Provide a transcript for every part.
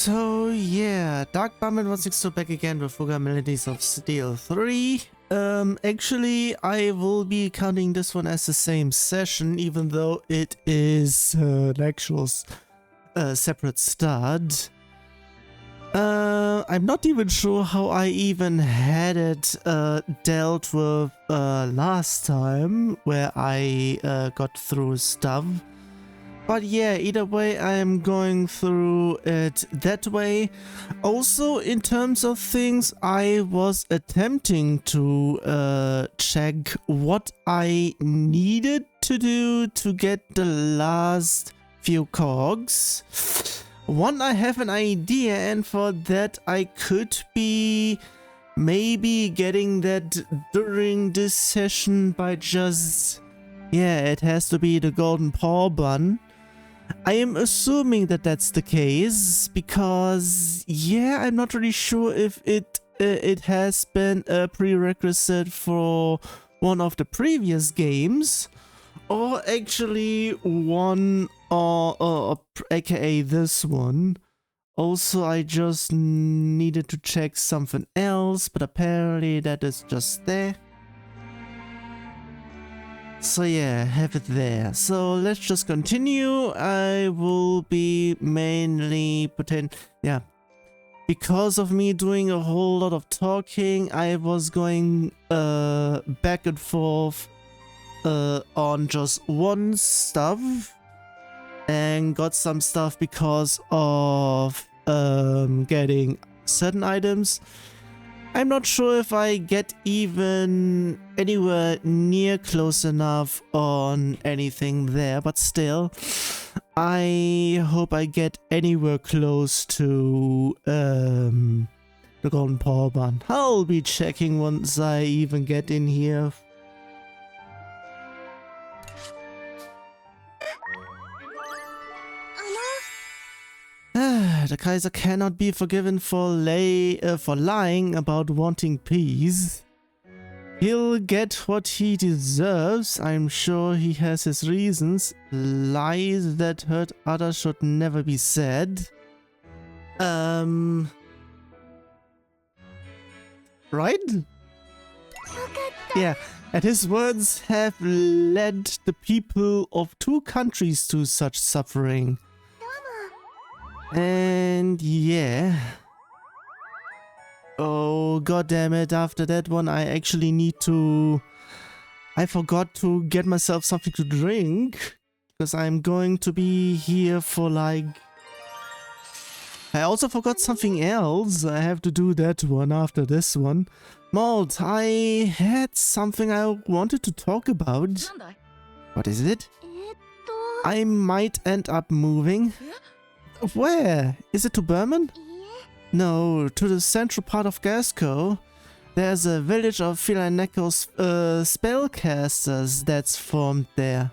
So yeah, DD.MM.YYYY back again with Fuga Melodies of Steel 3. Actually, I will be counting this one as the same session, even though it is an actual separate start. I'm not even sure how I even had it dealt with last time, where I got through stuff. But yeah, either way, I am going through it that way. Also, in terms of things, I was attempting to check what I needed to do to get the last few cogs. One, I have an idea, and for that I could be maybe getting that during this session by just... yeah, it has to be the golden paw bun. I am assuming that that's the case, because, yeah, I'm not really sure if it has been a prerequisite for one of the previous games, or actually one, or aka this one. Also, I just needed to check something else, but apparently that is just there. So yeah, have it there. So let's just continue. I will be mainly yeah. Because of me doing a whole lot of talking, I was going back and forth on just one stuff, and got some stuff because of getting certain items. I'm not sure if I get even anywhere near close enough on anything there, but still, I hope I get anywhere close to the golden paw bun. I'll be checking once I even get in here. The Kaiser cannot be forgiven for lying about wanting peace. He'll get what he deserves. I'm sure he has his reasons. Lies that hurt others should never be said. Right? Yeah, and his words have led the people of 2 countries to such suffering. And yeah. Oh, god damn it, after that one I actually need to... I forgot to get myself something to drink, because I'm going to be here for like... I also forgot something else. I have to do that one after this one. Malt, I had something I wanted to talk about. What is it? I might end up moving. Where? Is it to Berman? No, to the central part of Gasco. There's a village of Philaneco's spellcasters that's formed there.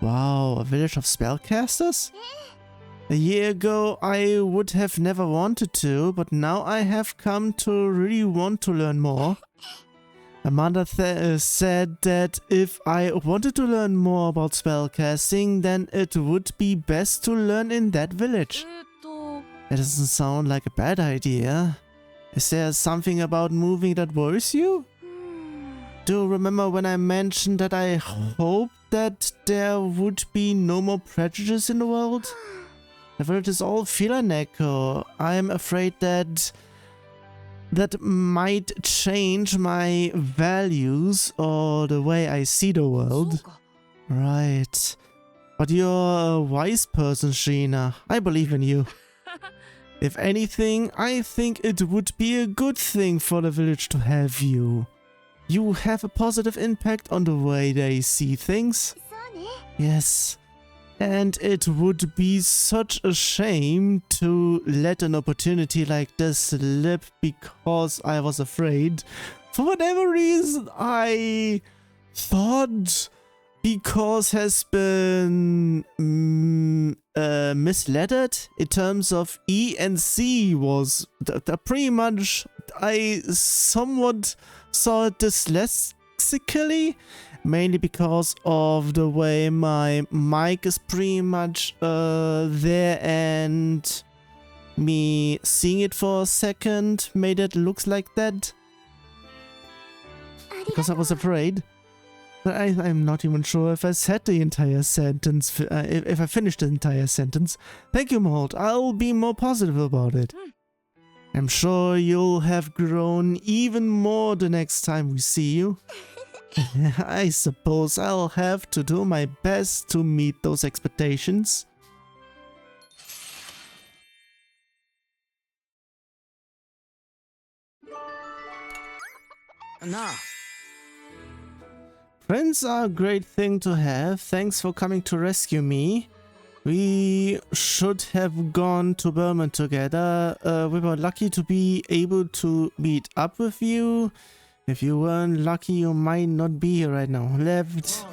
Wow, a village of spellcasters? A year ago I would have never wanted to, but now I have come to really want to learn more. Amanda said that if I wanted to learn more about spellcasting, then it would be best to learn in that village. That doesn't sound like a bad idea. Is there something about moving that worries you? Do you remember when I mentioned that I hoped that there would be no more prejudice in the world? The village is all Philaneco. I'm afraid that might change my values or the way I see the world. Right. But you're a wise person, Sheena. I believe in you. If anything, I think it would be a good thing for the village to have you. You have a positive impact on the way they see things. Yes. And it would be such a shame to let an opportunity like this slip because I was afraid. For whatever reason, I thought because has been misled in terms of E and C was pretty much, I somewhat saw it dyslexically. Mainly because of the way my mic is pretty much there, and Me seeing it for a second made it look like that. Because I was afraid. But I'm not even sure if I said the entire sentence, if I finished the entire sentence. Thank you, Mold. I'll be more positive about it. I'm sure you'll have grown even more the next time we see you. I suppose I'll have to do my best to meet those expectations. Nah. Friends are a great thing to have. Thanks for coming to rescue me. We should have gone to Berman together. We were lucky to be able to meet up with you. If you weren't lucky, you might not be here right now. Left.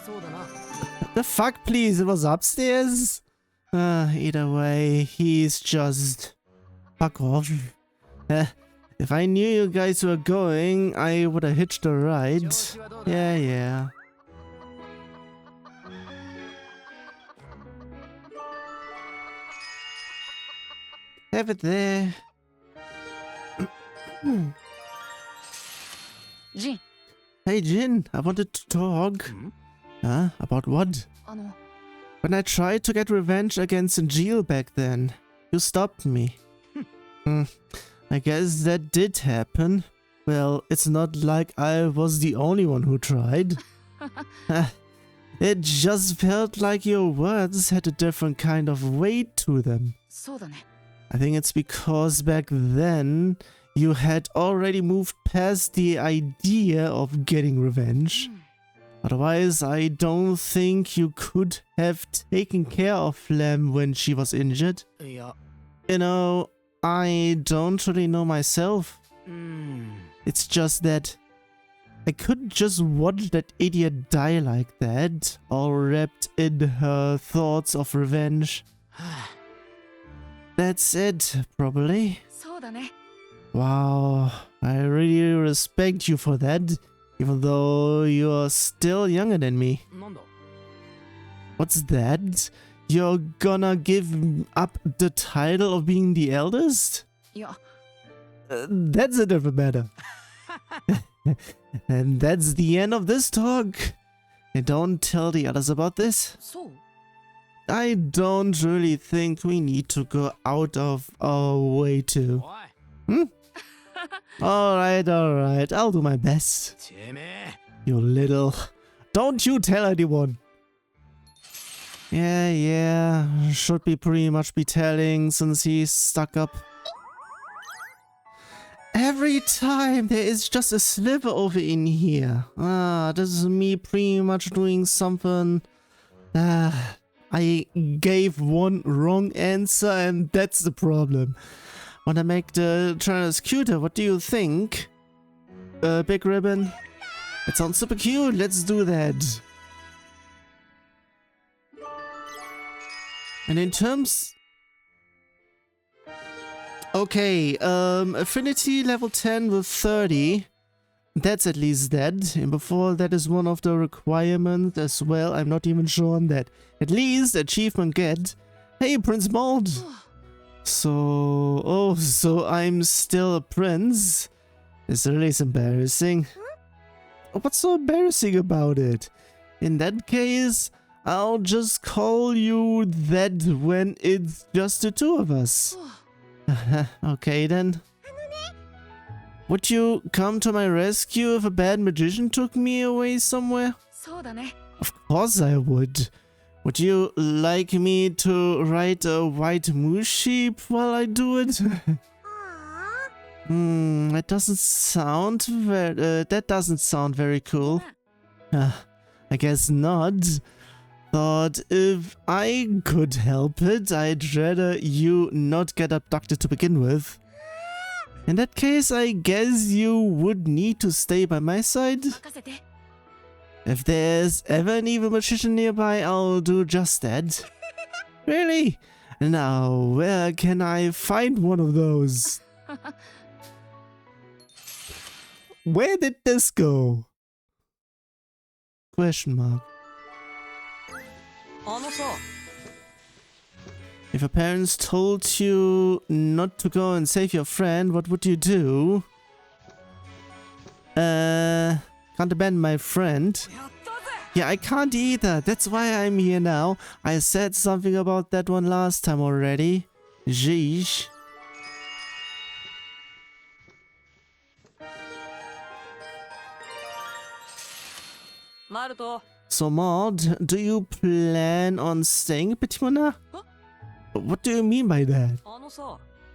The fuck, please? It was upstairs? Either way, he's just... Fuck off. If I knew you guys were going, I would have hitched a ride. Yeah. Have it there. Jin. Hey Jin, I wanted to talk. Huh? About what? When I tried to get revenge against Jill back then, you stopped me. I guess that did happen. Well, it's not like I was the only one who tried. It just felt like your words had a different kind of weight to them. I think it's because back then you had already moved past the idea of getting revenge. Otherwise, I don't think you could have taken care of Lem when she was injured. Yeah. You know, I don't really know myself. It's just that I couldn't just watch that idiot die like that, all wrapped in her thoughts of revenge. That's it, probably. Wow, I really respect you for that, even though you're still younger than me. What's that? You're gonna give up the title of being the eldest? Yeah. That's a different matter. And that's the end of this talk. And don't tell the others about this. I don't really think we need to go out of our way to. Alright, I'll do my best. You little... Don't you tell anyone. Yeah, should be pretty much be telling since he's stuck up. Every time there is just a sliver over in here. This is me pretty much doing something. I gave one wrong answer and that's the problem. Wanna make the trainers cuter, what do you think? Big Ribbon? It sounds super cute, let's do that. And in terms... Okay, affinity level 10 with 30. That's at least that. And before that is one of the requirements as well. I'm not even sure on that. At least achievement get. Hey, Prince Mold. So I'm still a prince. This really is embarrassing. What's so embarrassing about it? In that case, I'll just call you that when it's just the two of us. Okay then. Would you come to my rescue if a bad magician took me away somewhere? Of course I would. Would you like me to ride a white moose sheep while I do it? That doesn't sound very cool. I guess not. Thought if I could help it, I'd rather you not get abducted to begin with. In that case, I guess you would need to stay by my side. If there's ever an evil magician nearby, I'll do just that. Really? Now, where can I find one of those? Where did this go? Question mark. If your parents told you not to go and save your friend, what would you do? Can't abandon my friend. Yeah, I can't either. That's why I'm here now. I said something about that one last time already. Jeez. So, Maud, do you plan on staying, Petimona? What do you mean by that?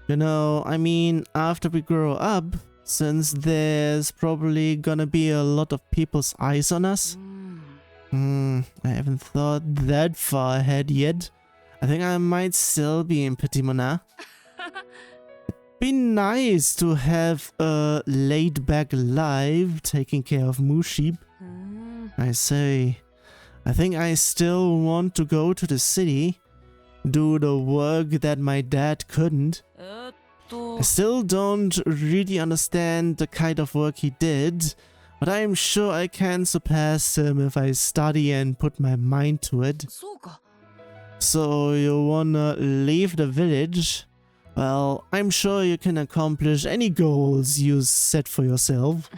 You know, I mean, after we grow up, since there's probably gonna be a lot of people's eyes on us. I haven't thought that far ahead yet. I think I might still be in Petimona. It'd be nice to have a laid-back life taking care of moose sheep. I say, I think I still want to go to the city, do the work that my dad couldn't. I still don't really understand the kind of work he did, but I'm sure I can surpass him if I study and put my mind to it. So you wanna leave the village? Well, I'm sure you can accomplish any goals you set for yourself.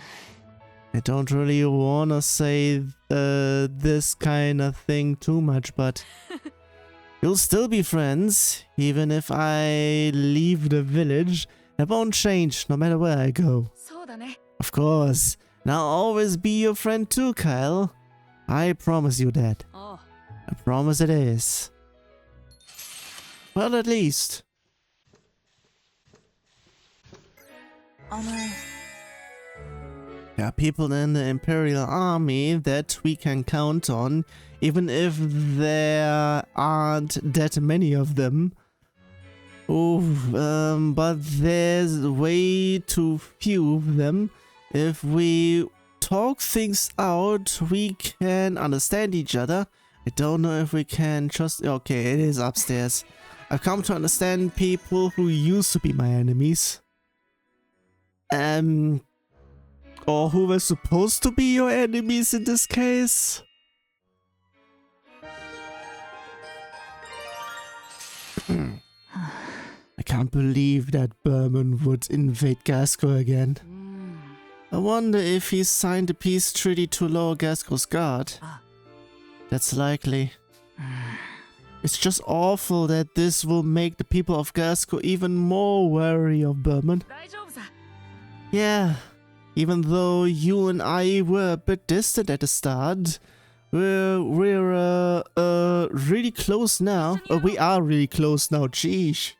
I don't really wanna say this kind of thing too much, but you'll still be friends, even if I leave the village. That won't change, no matter where I go. Of course, and I'll always be your friend too, Kyle. I promise you that. I promise it is. Well, at least. There are people in the Imperial Army that we can count on, even if there aren't that many of them. But there's way too few of them. If we talk things out, we can understand each other. I don't know if we can trust... Okay, it is upstairs. I've come to understand people who used to be my enemies. Or who were supposed to be your enemies in this case. I can't believe that Berman would invade Gasco again. I wonder if he signed a peace treaty to lower Gasco's guard. That's likely. It's just awful that this will make the people of Gasco even more wary of Berman. Yeah, even though you and I were a bit distant at the start, we're really close now. We are really close now, geez.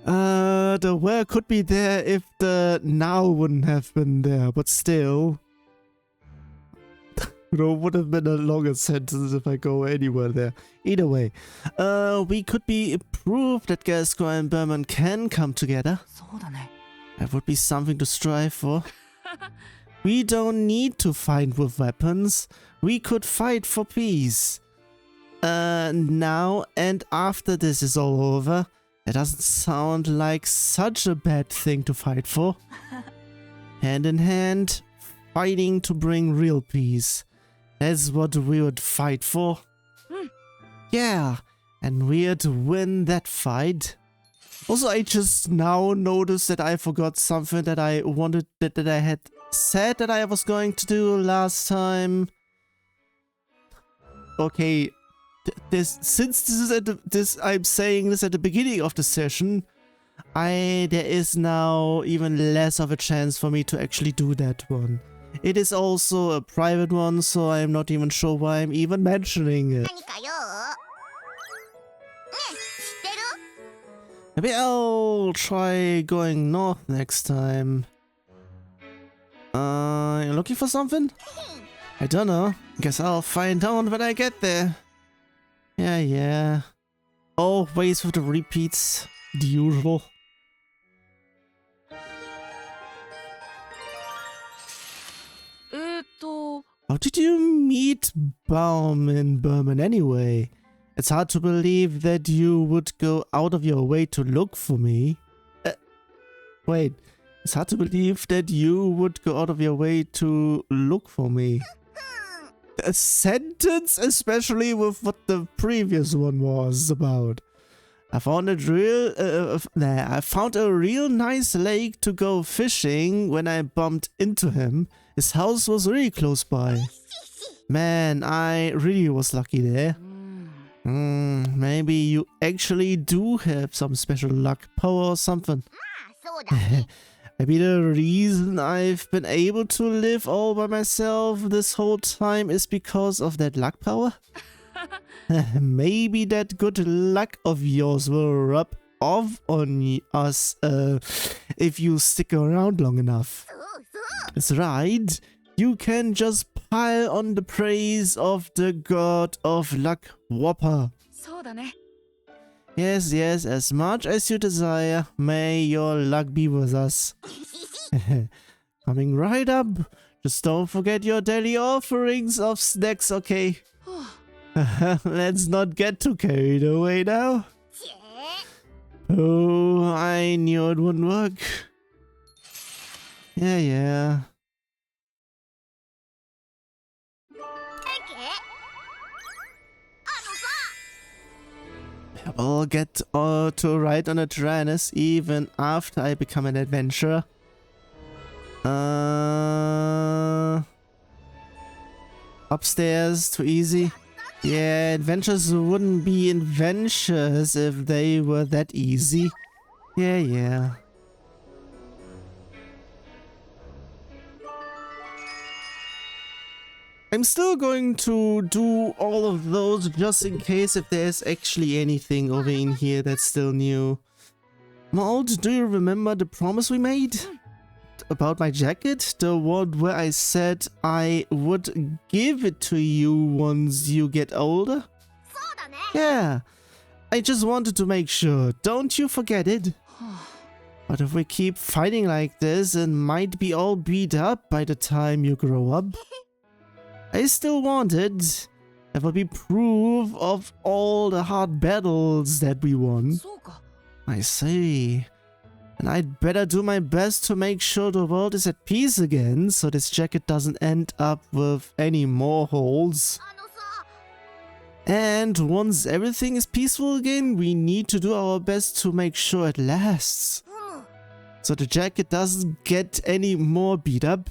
The where could be there if the now wouldn't have been there, but still. You know, would have been a longer sentence if I go anywhere there. Either way, we could be proof that Gasco and Berman can come together. That would be something to strive for. We don't need to fight with weapons. We could fight for peace. Now and after this is all over, it doesn't sound like such a bad thing to fight for. Hand in hand, fighting to bring real peace. That's what we would fight for. Yeah, and we'd win that fight. Also, I just now noticed that I forgot something that I wanted, that I had said that I was going to do last time. Okay, since this is I'm saying this at the beginning of the session, there is now even less of a chance for me to actually do that one. It is also a private one, so I'm not even sure why I'm even mentioning it. Maybe I'll try going north next time. You're looking for something? I don't know. Guess I'll find out when I get there. Yeah. Always with the repeats. The usual. How did you meet Baum in Berman anyway? It's hard to believe that you would go out of your way to look for me. Wait, it's hard to believe that you would go out of your way to look for me. a sentence, especially with what the previous one was about. I found a real nice lake to go fishing when I bumped into him. His house was really close by. Man, I really was lucky there. Maybe you actually do have some special luck power or something. Maybe the reason I've been able to live all by myself this whole time is because of that luck power? Maybe that good luck of yours will rub off on us if you stick around long enough. That's right. You can just pile on the praise of the god of luck, Whopper. Yes, yes, as much as you desire, may your luck be with us. Coming right up. Just don't forget your daily offerings of snacks, okay? Let's not get too carried away now. Oh, I knew it wouldn't work. Yeah. I'll get to ride on a Tyrannus even after I become an adventurer. Upstairs, too easy. Yeah, adventures wouldn't be adventures if they were that easy. Yeah. I'm still going to do all of those just in case if there's actually anything over in here that's still new. Maud, do you remember the promise we made? About my jacket? The one where I said I would give it to you once you get older? Yeah, I just wanted to make sure. Don't you forget it. But if we keep fighting like this, it might be all beat up by the time you grow up. I still want it. That will be proof of all the hard battles that we won. I see. And I'd better do my best to make sure the world is at peace again, so this jacket doesn't end up with any more holes. And once everything is peaceful again, we need to do our best to make sure it lasts. So the jacket doesn't get any more beat up.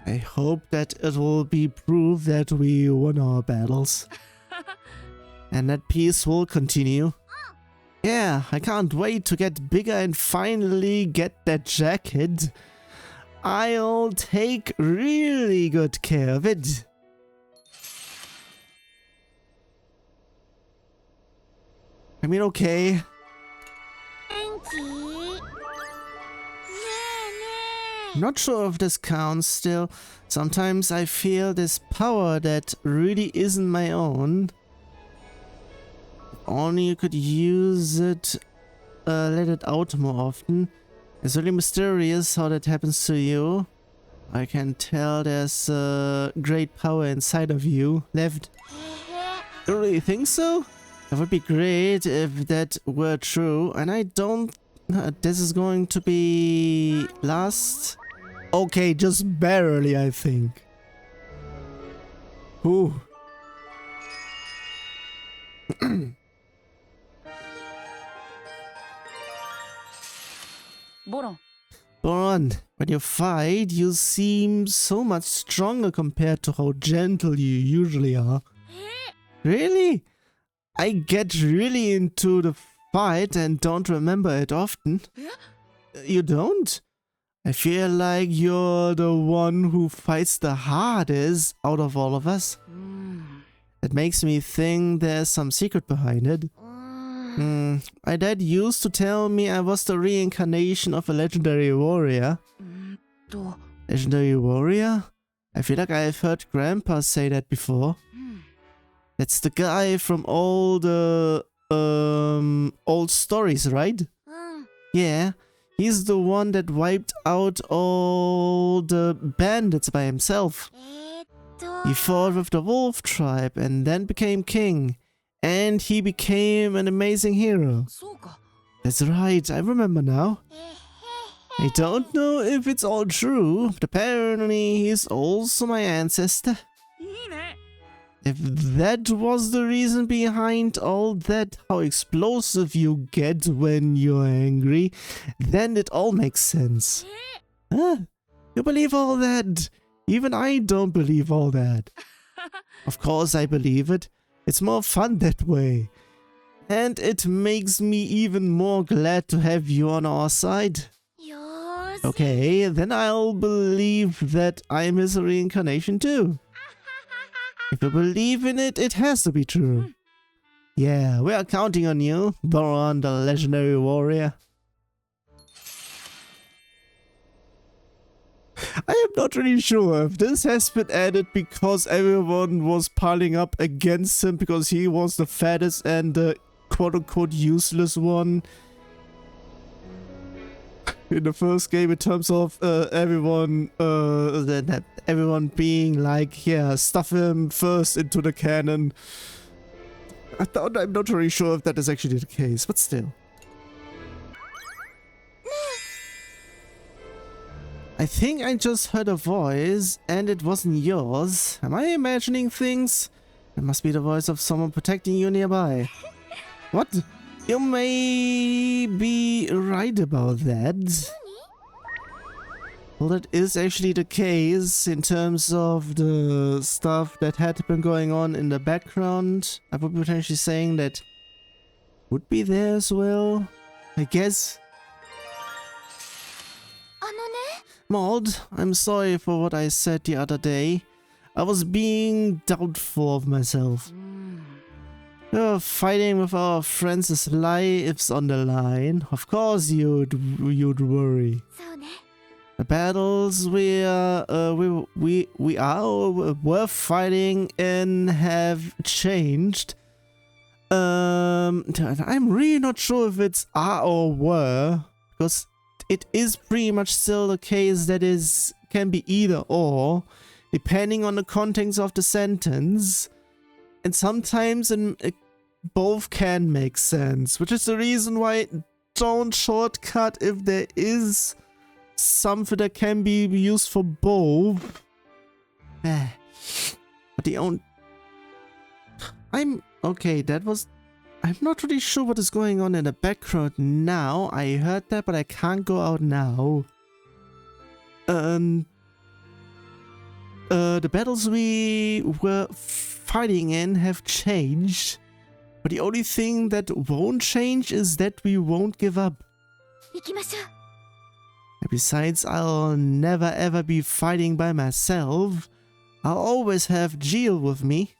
I hope that it will be proof that we won our battles. And that peace will continue. Yeah, I can't wait to get bigger and finally get that jacket. I'll take really good care of it. I mean, okay. Not sure if this counts still. Sometimes I feel this power that really isn't my own. If only you could use it, let it out more often. It's really mysterious how that happens to you. I can tell there's great power inside of you left. You really think so? That would be great if that were true, and I don't... this is going to be last... Okay, just barely, I think. Ooh. Boron, when you fight, you seem so much stronger compared to how gentle you usually are. Really? I get really into the fight and don't remember it often. You don't? I feel like you're the one who fights the hardest out of all of us. It makes me think there's some secret behind it. My dad used to tell me I was the reincarnation of a legendary warrior. Legendary warrior? I feel like I've heard Grandpa say that before. That's the guy from all the old stories, right? Yeah. He's the one that wiped out all the bandits by himself. He fought with the wolf tribe and then became king. And he became an amazing hero. That's right, I remember now. I don't know if it's all true, but apparently he's also my ancestor. If that was the reason behind all that, how explosive you get when you're angry, then it all makes sense. Huh? You believe all that? Even I don't believe all that. Of course I believe it. It's more fun that way. And it makes me even more glad to have you on our side. Okay, then I'll believe that I'm his reincarnation too. If you believe in it, it has to be true. Yeah, we are counting on you, Boron the legendary warrior. I am not really sure if this has been added because everyone was piling up against him because he was the fattest and the quote-unquote useless one in the first game, in terms of everyone being like, yeah, stuff him first into the cannon. I'm not really sure if that is actually the case, but still. I think I just heard a voice and it wasn't yours. Am I imagining things? It must be the voice of someone protecting you nearby. What? You may be right about that. Well, that is actually the case in terms of the stuff that had been going on in the background. I would be potentially saying that would be there as well, I guess. Maud, I'm sorry for what I said the other day. I was being doubtful of myself. Fighting with our friends' lives on the line. Of course you'd worry. The battles were fighting and have changed. I'm really not sure if it's are or were, because it is pretty much still the case that can be either or, depending on the context of the sentence. And sometimes both can make sense, which is the reason why don't shortcut if there is something that can be used for both. But the only... I'm not really sure what is going on in the background now. I heard that, but I can't go out now. The battles we were fighting in have changed, but the only thing that won't change is that we won't give up. Besides, I'll never ever be fighting by myself. I'll always have Jill with me.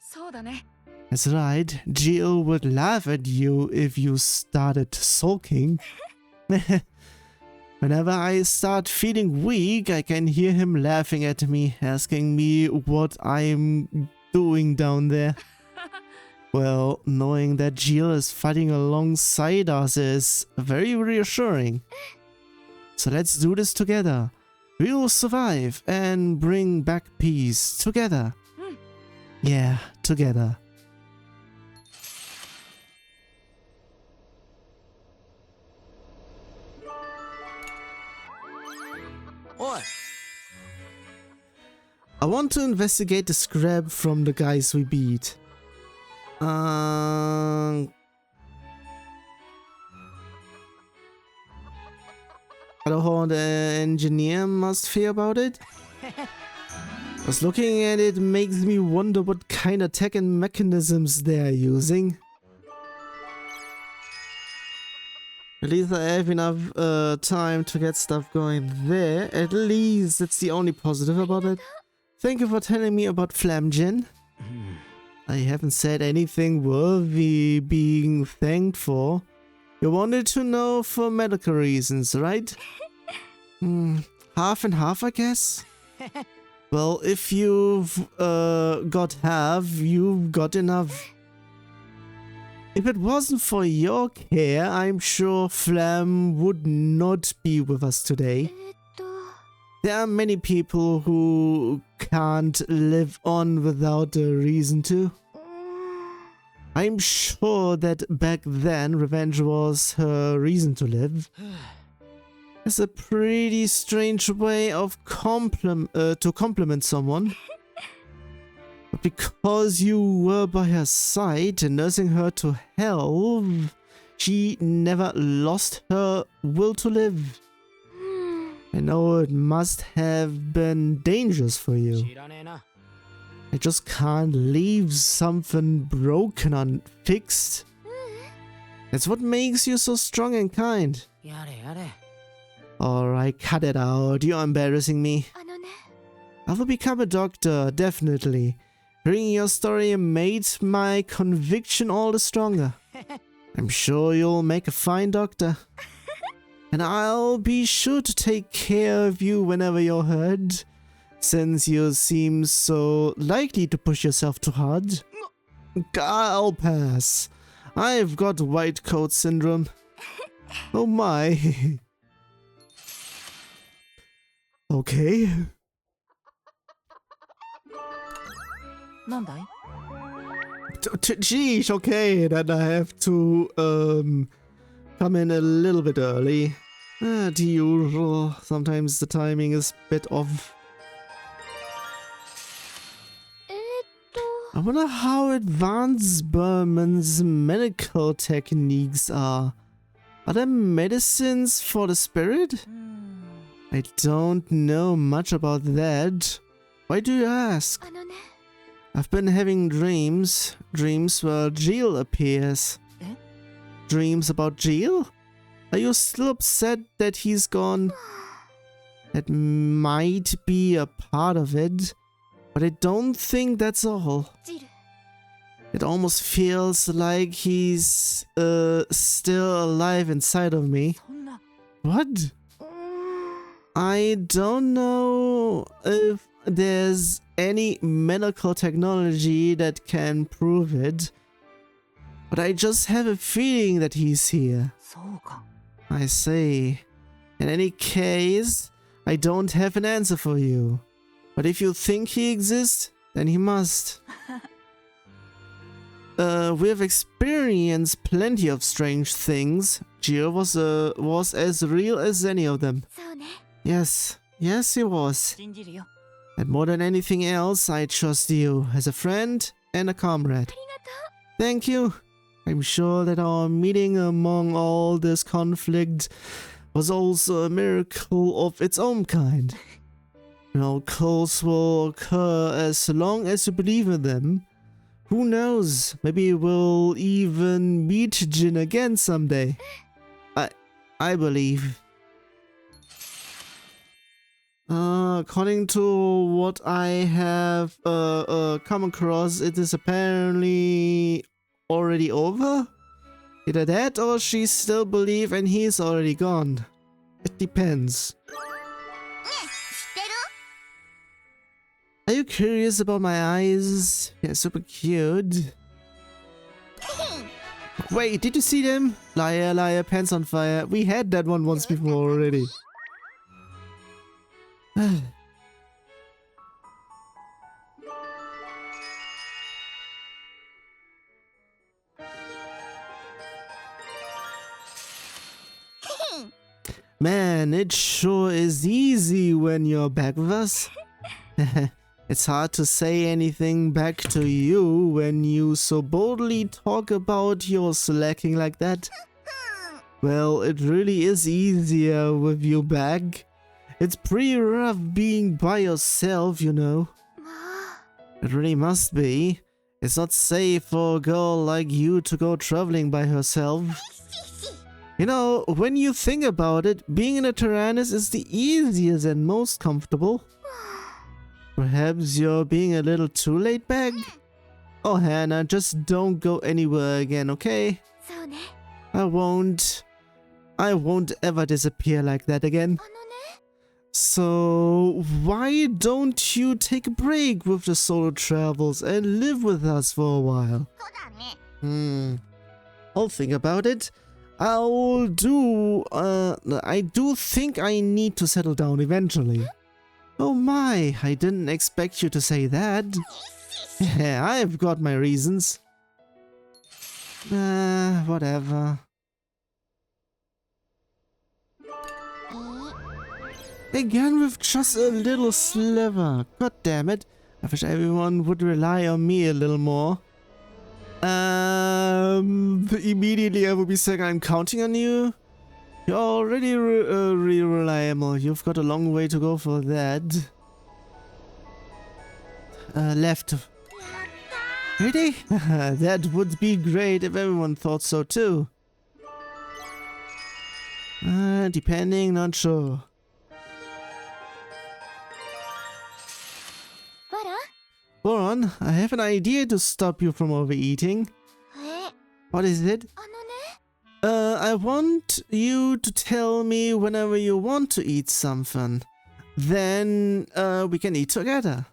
That's right, Jill would laugh at you if you started sulking. Whenever I start feeling weak, I can hear him laughing at me, asking me what I'm doing down there. Well, knowing that Jill is fighting alongside us is very reassuring. So let's do this together. We'll survive and bring back peace together. Yeah, together. I want to investigate the scrap from the guys we beat. The engineer must fear about it. Just looking at it makes me wonder what kind of tech and mechanisms they're using. At least I have enough time to get stuff going there. At least that's the only positive about it. Thank you for telling me about Flamgen. I haven't said anything worthy being thanked for. You wanted to know for medical reasons, right? Half and half, I guess? Well, if you've got half, you've got enough. If it wasn't for your care, I'm sure Flam would not be with us today. There are many people who can't live on without a reason to. I'm sure that back then revenge was her reason to live. It's a pretty strange way of to compliment someone. But because you were by her side and nursing her to health, she never lost her will to live. I know it must have been dangerous for you. I just can't leave something broken unfixed. That's what makes you so strong and kind. Alright, cut it out. You're embarrassing me. I will become a doctor, definitely. Hearing your story made my conviction all the stronger. I'm sure you'll make a fine doctor. And I'll be sure to take care of you whenever you're hurt. Since you seem so likely to push yourself too hard. I'll pass. I've got white coat syndrome. Oh my. Okay. Geez, okay, then I have to come in a little bit early. The usual. Sometimes the timing is a bit off. I wonder how advanced Berman's medical techniques are. Are there medicines for the spirit? I don't know much about that. Why do you ask? I've been having dreams where Jill appears. Dreams about Jill? Are you still upset that he's gone? That might be a part of it, but I don't think that's all. It almost feels like he's still alive inside of me. What? I don't know if there's any medical technology that can prove it, but I just have a feeling that he's here. I see. In any case, I don't have an answer for you. But if you think he exists, then he must. We've experienced plenty of strange things. Jill was as real as any of them. Yes, he was. And more than anything else, I trust you as a friend and a comrade. Thank you. I'm sure that our meeting among all this conflict was also a miracle of its own kind. Miracles will occur as long as you believe in them. Who knows? Maybe we'll even meet Jin again someday. I believe. According to what I have come across, it is apparently already over. Either that or she still believes and he's already gone. It depends. Are you curious about my eyes? Yeah, super cute. Wait, did you see them? Liar, liar, pants on fire. We had that one once before already. Man, it sure is easy when you're back with us. It's hard to say anything back to you when you so boldly talk about your slacking like that. Well, it really is easier with you back. It's pretty rough being by yourself, you know. It really must be. It's not safe for a girl like you to go traveling by herself. You know, when you think about it, being in a Tyrannus is the easiest and most comfortable. Perhaps you're being a little too laid back? Oh, Hannah, just don't go anywhere again, okay? I won't ever disappear like that again. So, why don't you take a break with the solo travels and live with us for a while? I'll think about it. I do think I need to settle down eventually. Oh my, I didn't expect you to say that. Yeah, I've got my reasons. Whatever. Again with just a little sliver. God damn it. I wish everyone would rely on me a little more. Immediately I would be saying I'm counting on you. You're already reliable. You've got a long way to go for that. Left. Really? That would be great if everyone thought so too. Depending, not sure. Boron, I have an idea to stop you from overeating. What is it? I want you to tell me whenever you want to eat something. Then, we can eat together.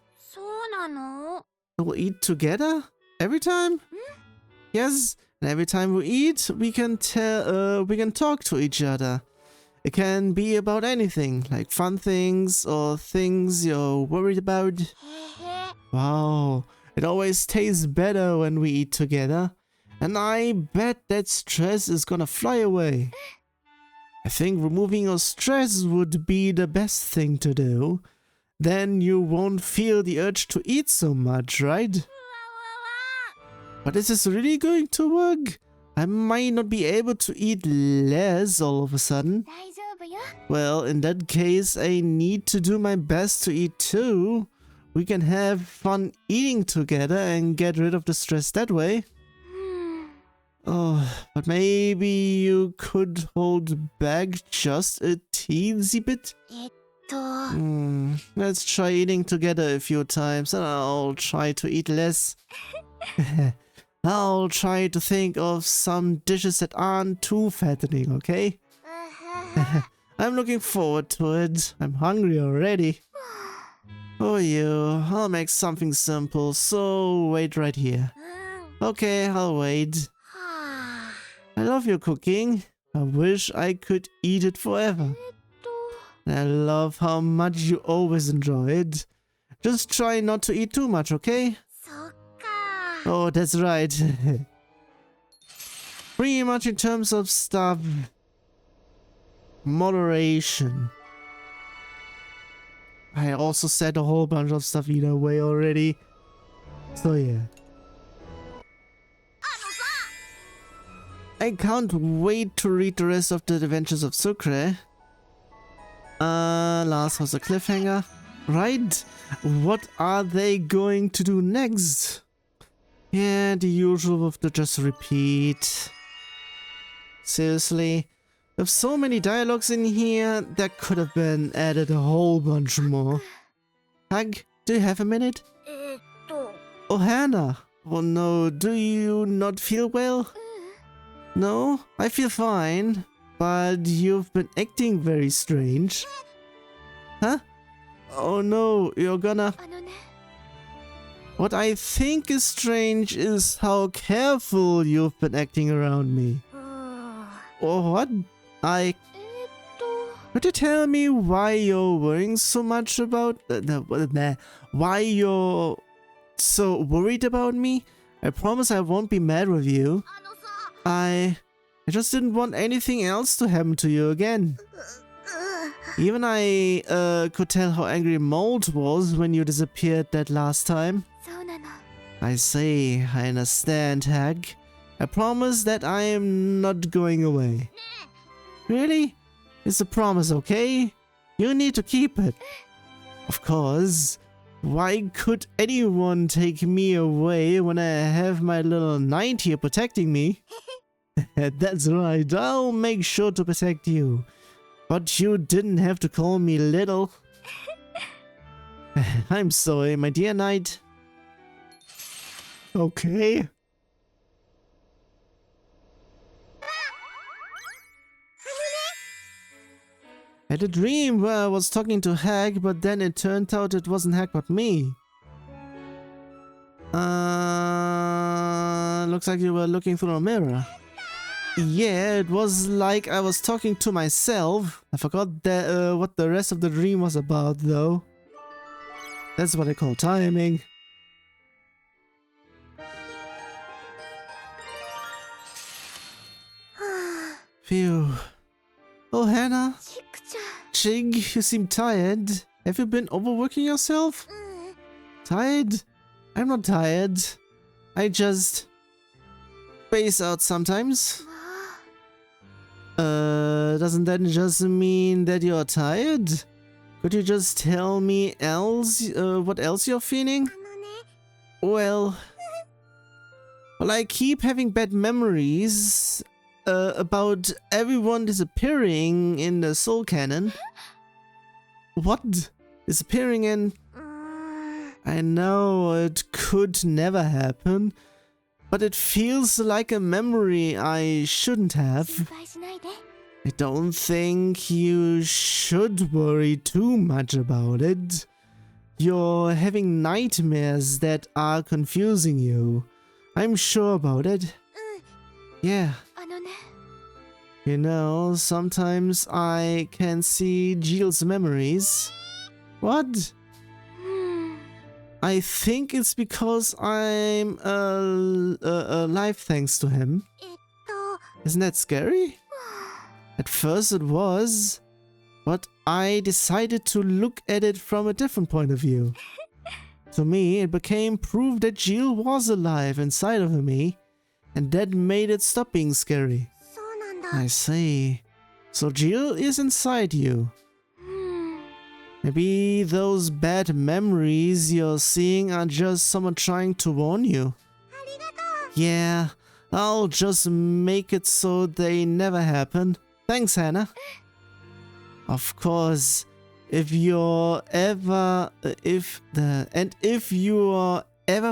We'll eat together? Every time? Yes, and every time we eat, we can talk to each other. It can be about anything, like fun things or things you're worried about. Wow, it always tastes better when we eat together. And I bet that stress is gonna fly away. I think removing your stress would be the best thing to do. Then you won't feel the urge to eat so much, right? But is this really going to work? I might not be able to eat less all of a sudden. Well, in that case, I need to do my best to eat too. We can have fun eating together and get rid of the stress that way. Oh, but maybe you could hold back just a teensy bit? Let's try eating together a few times and I'll try to eat less. I'll try to think of some dishes that aren't too fattening, okay? I'm looking forward to it. I'm hungry already. For you, I'll make something simple, so wait right here. Okay, I'll wait. I love your cooking. I wish I could eat it forever. I love how much you always enjoy it. Just try not to eat too much, okay? Oh, that's right. Pretty much in terms of stuff. Moderation. I also said a whole bunch of stuff either way already. So yeah. I can't wait to read the rest of the Adventures of Sucre. Last was a cliffhanger. Right? What are they going to do next? Yeah, the usual with the just repeat. Seriously? With so many dialogues in here, there could have been added a whole bunch more. Hag, do you have a minute? Oh, Hannah. Oh no, do you not feel well? No, I feel fine. But you've been acting very strange. Huh? Oh no, you're gonna... What I think is strange is how careful you've been acting around me. Oh, what? Could you tell me why you're worrying so much about... why you're so worried about me? I promise I won't be mad with you. I just didn't want anything else to happen to you again. Even I could tell how angry Mold was when you disappeared that last time. I say, I understand, Hag. I promise that I am not going away. Really? It's a promise, okay? You need to keep it. Of course. Why could anyone take me away when I have my little knight here protecting me? That's right, I'll make sure to protect you. But you didn't have to call me little. I'm sorry, my dear knight. Okay. I had a dream where I was talking to Hag, but then it turned out it wasn't Hag but me. Looks like you were looking through a mirror. Yeah, it was like I was talking to myself. I forgot that, what the rest of the dream was about, though. That's what I call timing. Phew. Oh, Hannah. Chig, you seem tired. Have you been overworking yourself? Tired? I'm not tired. I just space out sometimes. Doesn't that just mean that you're tired? Could you just tell me what else you're feeling? Well, I keep having bad memories about everyone disappearing in the soul canon. What? Disappearing in... I know it could never happen, but it feels like a memory I shouldn't have. I don't think you should worry too much about it. You're having nightmares that are confusing you. I'm sure about it. Yeah. You know, sometimes I can see Jill's memories. What? I think it's because I'm alive thanks to him. Isn't that scary? At first it was, but I decided to look at it from a different point of view. To me, it became proof that Jill was alive inside of me, and that made it stop being scary. I see. So Jill is inside you. Maybe those bad memories you're seeing are just someone trying to warn you. Yeah, I'll just make it so they never happen. Thanks, Hannah. Of course, if you're ever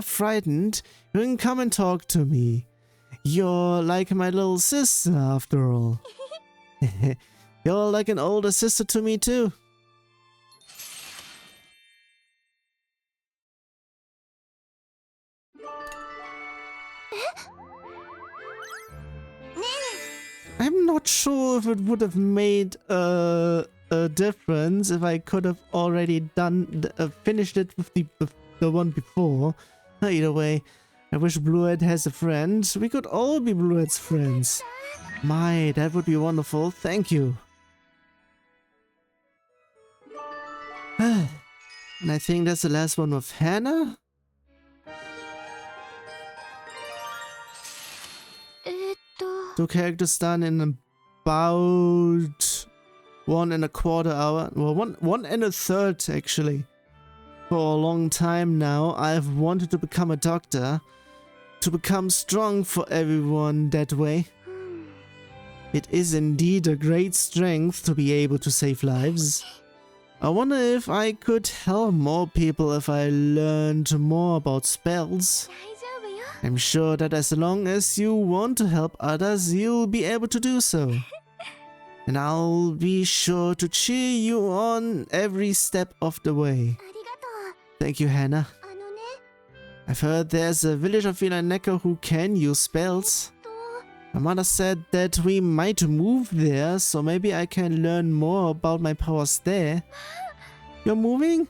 frightened, you can come and talk to me. You're like my little sister after all. You're like an older sister to me too. I'm not sure if it would have made a difference if I could have already finished it with the one before. Either way, I wish Bluehead has a friend. We could all be Bluehead's friends. My, that would be wonderful. Thank you. And I think that's the last one with Hannah. Two characters done in about 1.25 hours. Well, one and a third actually. For a long time now, I've wanted to become a doctor. To become strong for everyone that way. It is indeed a great strength to be able to save lives. I wonder if I could help more people if I learned more about spells. I'm sure that as long as you want to help others, you'll be able to do so. And I'll be sure to cheer you on every step of the way. Thank you, Hannah. I've heard there's a village of Villanecker who can use spells. My mother said that we might move there, so maybe I can learn more about my powers there. You're moving?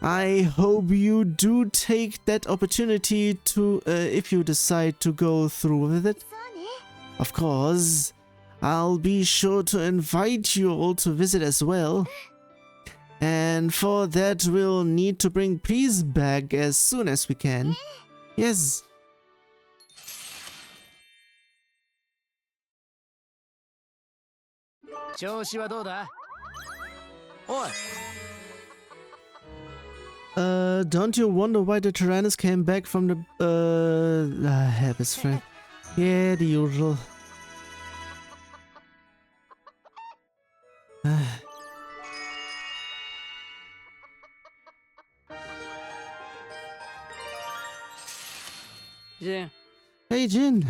I hope you do take that opportunity to, if you decide to go through with it. Of course, I'll be sure to invite you all to visit as well. And for that, we'll need to bring peace back as soon as we can. Yes. Don't you wonder why the Tyrannus came back from the, help his friend. Yeah, the usual. Jin. Hey, Jin.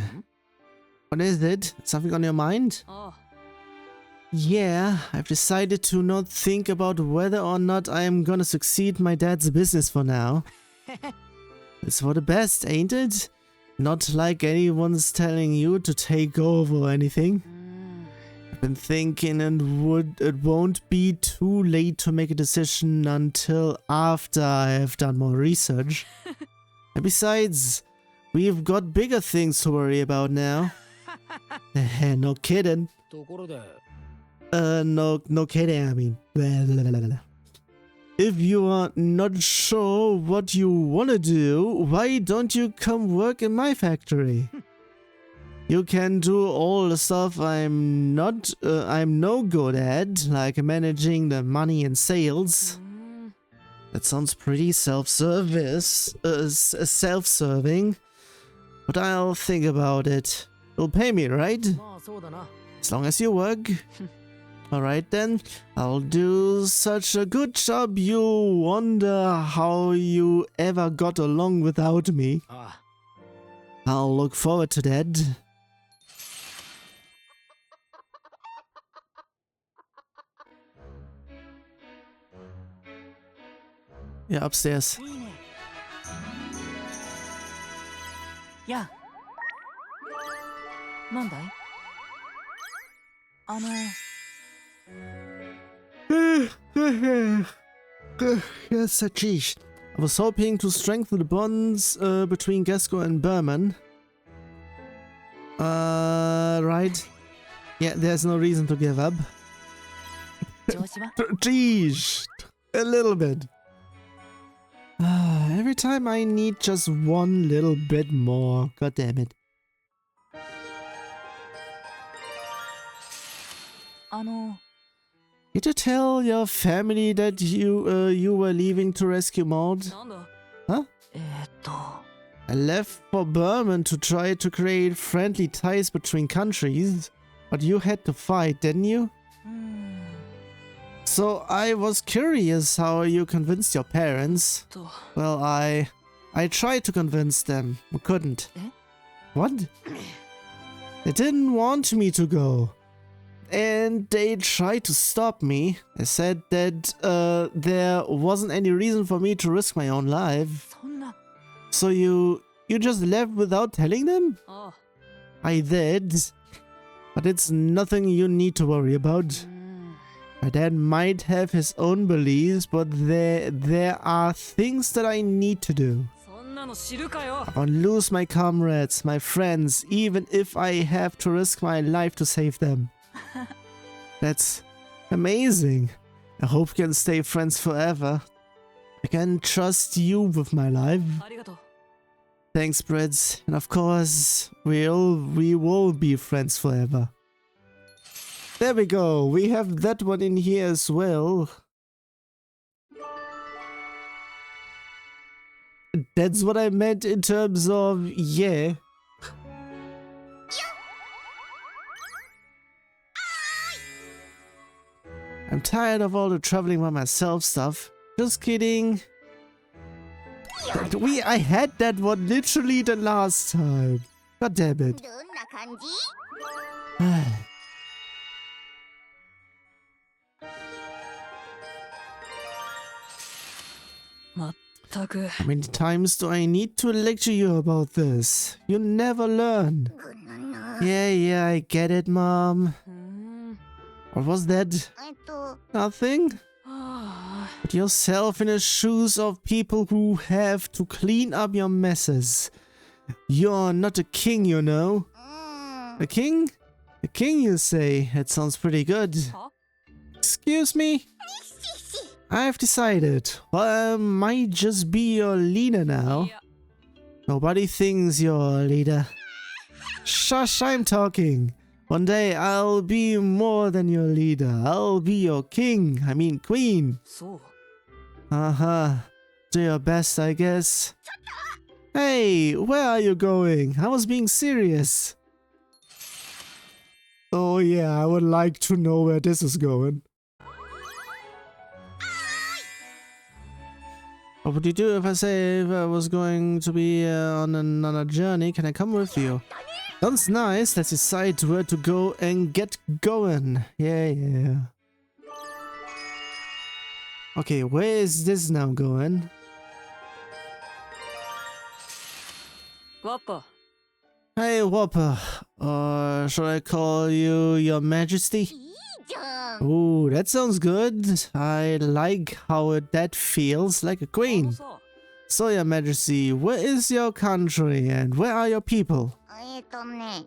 What is it? Something on your mind? Yeah, I've decided to not think about whether or not I am gonna succeed my dad's business for now. It's for the best, ain't it? Not like anyone's telling you to take over or anything. I've been thinking it won't be too late to make a decision until after I have done more research. And besides, we've got bigger things to worry about now. No kidding. No kidding, I mean. if you are not sure what you want to do, why don't you come work in my factory? You can do all the stuff I'm no good at, like managing the money and sales. That sounds pretty self-serving, but I'll think about it. You'll pay me, right? As long as you work. Alright then, I'll do such a good job you'll wonder how you ever got along without me. I'll look forward to that. Yeah, upstairs. Yeah. Yes, geez. I was hoping to strengthen the bonds between Gasco and Berman. Right. Yeah, there's no reason to give up. Geez, a little bit. Every time I need just one little bit more. God damn it. Did you tell your family that you were leaving to rescue Maud? Huh? I left for Berman to try to create friendly ties between countries, but you had to fight, didn't you? So I was curious how you convinced your parents. Well, I tried to convince them, but couldn't. What? They didn't want me to go. And they tried to stop me. They said that there wasn't any reason for me to risk my own life. So you just left without telling them? I did. But it's nothing you need to worry about. My dad might have his own beliefs, but there are things that I need to do. I won't lose my comrades, my friends, even if I have to risk my life to save them. That's amazing. I hope we can stay friends forever. I can trust you with my life. Thanks, Brits. And of course, we will be friends forever. There we go. We have that one in here as well. That's what I meant in terms of, yeah. I'm tired of all the traveling by myself stuff. Just kidding. I had that one literally the last time. God damn it. How many times do I need to lecture you about this? You never learn. Yeah, I get it, Mom. What was that? Nothing? Put yourself in the shoes of people who have to clean up your messes. You're not a king, you know. A king? A king, you say? That sounds pretty good. Excuse me? I've decided. Well, I might just be your leader now. Nobody thinks you're a leader. Shush, I'm talking. One day I'll be more than your leader. I'll be your king. I mean queen. Do your best, I guess. Hey, where are you going? I was being serious. Oh yeah, I would like to know where this is going. What would you do if I was going to be on another journey? Can I come with you? Sounds nice. Let's decide where to go and get going. Yeah. Okay, where is this now going? Whopper. Hey, Whopper. Or should I call you Your Majesty? Ooh, that sounds good. I like how that feels, like a queen. So, Your Majesty, where is your country and where are your people?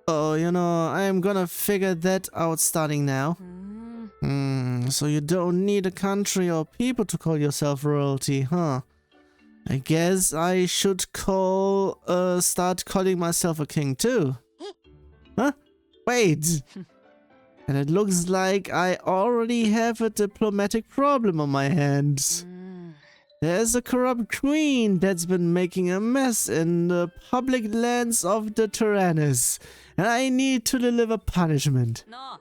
Oh, you know, I'm gonna figure that out starting now. So you don't need a country or people to call yourself royalty, huh? I guess I should start calling myself a king too. Huh? Wait! And it looks like I already have a diplomatic problem on my hands. There's a corrupt queen that's been making a mess in the public lands of the Tyrannus, and I need to deliver punishment. No.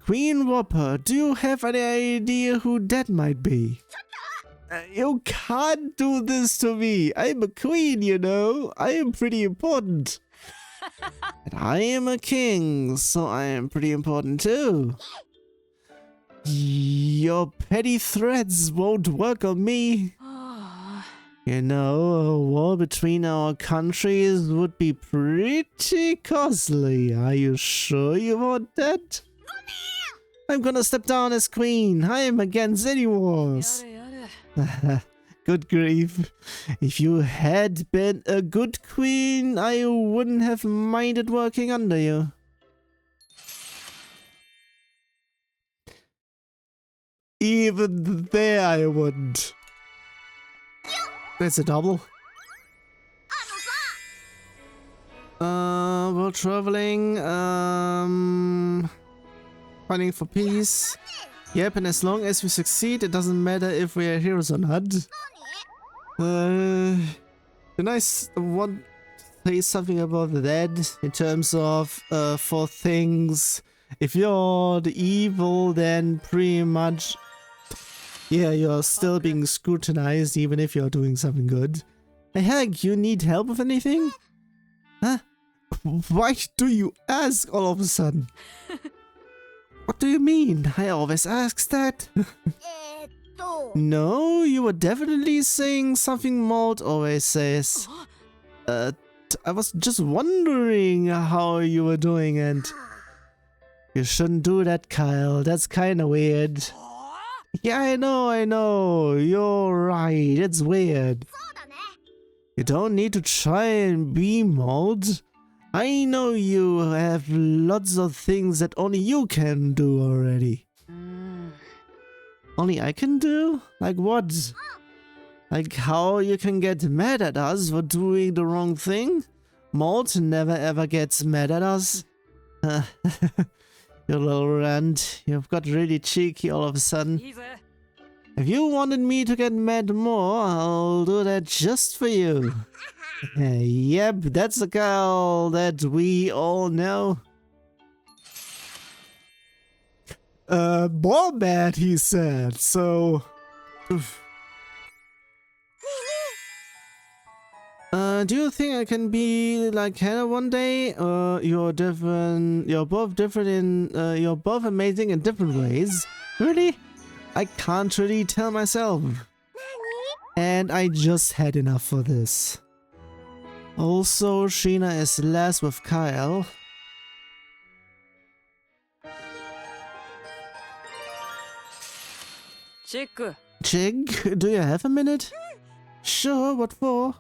Queen Whopper, do you have any idea who that might be? You can't do this to me. I'm a queen, you know. I am pretty important. And I am a king, so I am pretty important too. Your petty threats won't work on me. You know, a war between our countries would be pretty costly. Are you sure you want that? I'm gonna step down as queen. I am against any wars. Good grief. If you had been a good queen, I wouldn't have minded working under you. Even there I wouldn't. That's a double. We're traveling, fighting for peace. Yep, and as long as we succeed, it doesn't matter if we are heroes or not. Can I want to say something about that in terms of, for things, if you're the evil, then pretty much, yeah, you're still being scrutinized even if you're doing something good. Hey, heck, you need help with anything? Huh? Why do you ask all of a sudden? What do you mean? I always ask that. No, you were definitely saying something Maud always says. I was just wondering how you were doing, and you shouldn't do that, Kyle. That's kinda weird. Yeah, I know. You're right. It's weird. You don't need to try and be Maud. I know you have lots of things that only you can do already. Only I can do? Like what? Like how you can get mad at us for doing the wrong thing? Maud never ever gets mad at us. You little rant. You've got really cheeky all of a sudden. If you wanted me to get mad more, I'll do that just for you. Yep, that's the girl that we all know. More mad, he said, so... do you think I can be like Hannah one day? You're both amazing in different ways. Really? I can't really tell myself. And I just had enough for this. Also, Sheena is last with Kyle. Chig, do you have a minute? Sure, what for?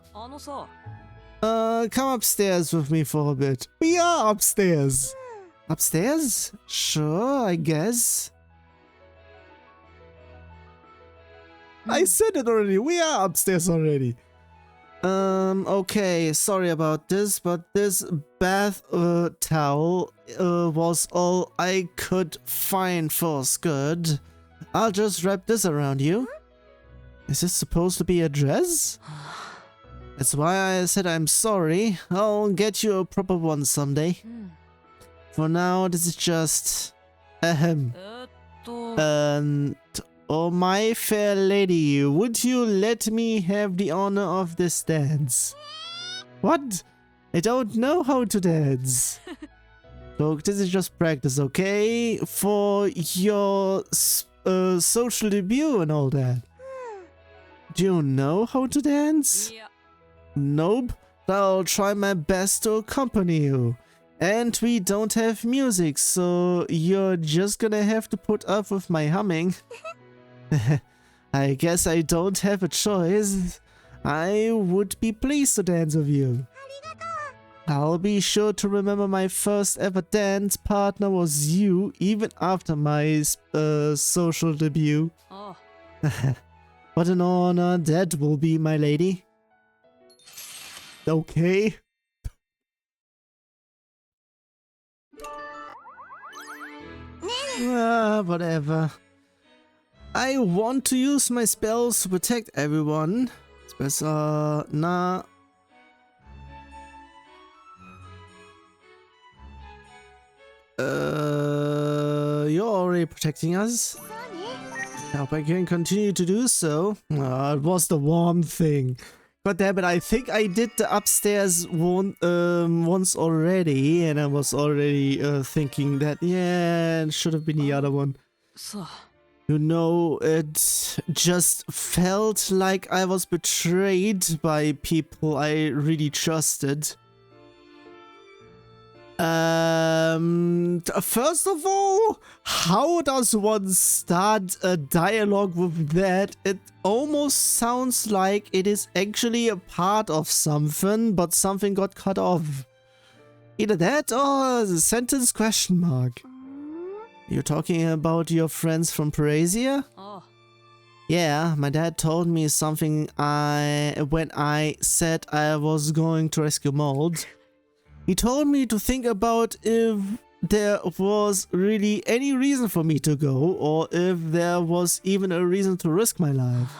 Come upstairs with me for a bit. We are upstairs. Upstairs? Sure, I guess. I said it already. We are upstairs already. Okay, sorry about this, but this bath towel was all I could find for a skirt. I'll just wrap this around you. Is this supposed to be a dress? That's why I said I'm sorry. I'll get you a proper one someday. For now, this is just... Oh, my fair lady, would you let me have the honor of this dance? What? I don't know how to dance. Look, this is just practice, okay? For your social debut and all that. Do you know how to dance? Yeah. Nope. I'll try my best to accompany you. And we don't have music, so you're just gonna have to put up with my humming. I guess I don't have a choice. I would be pleased to dance with you. I'll be sure to remember my first ever dance partner was you, even after my social debut. Oh. What an honor that will be, my lady. Okay. Whatever. I want to use my spells to protect everyone. Nah. You're already protecting us. I hope I can continue to do so. It was the warm thing. God damn it, I think I did the upstairs one once already, and I was already thinking that, yeah, it should have been the other one. So. You know, it just felt like I was betrayed by people I really trusted. First of all, how does one start a dialogue with that? It almost sounds like it is actually a part of something, but something got cut off. Either that or the sentence question mark. You're talking about your friends from Parasia? Oh. Yeah, my dad told me something when I said I was going to rescue Mold. He told me to think about if there was really any reason for me to go, or if there was even a reason to risk my life.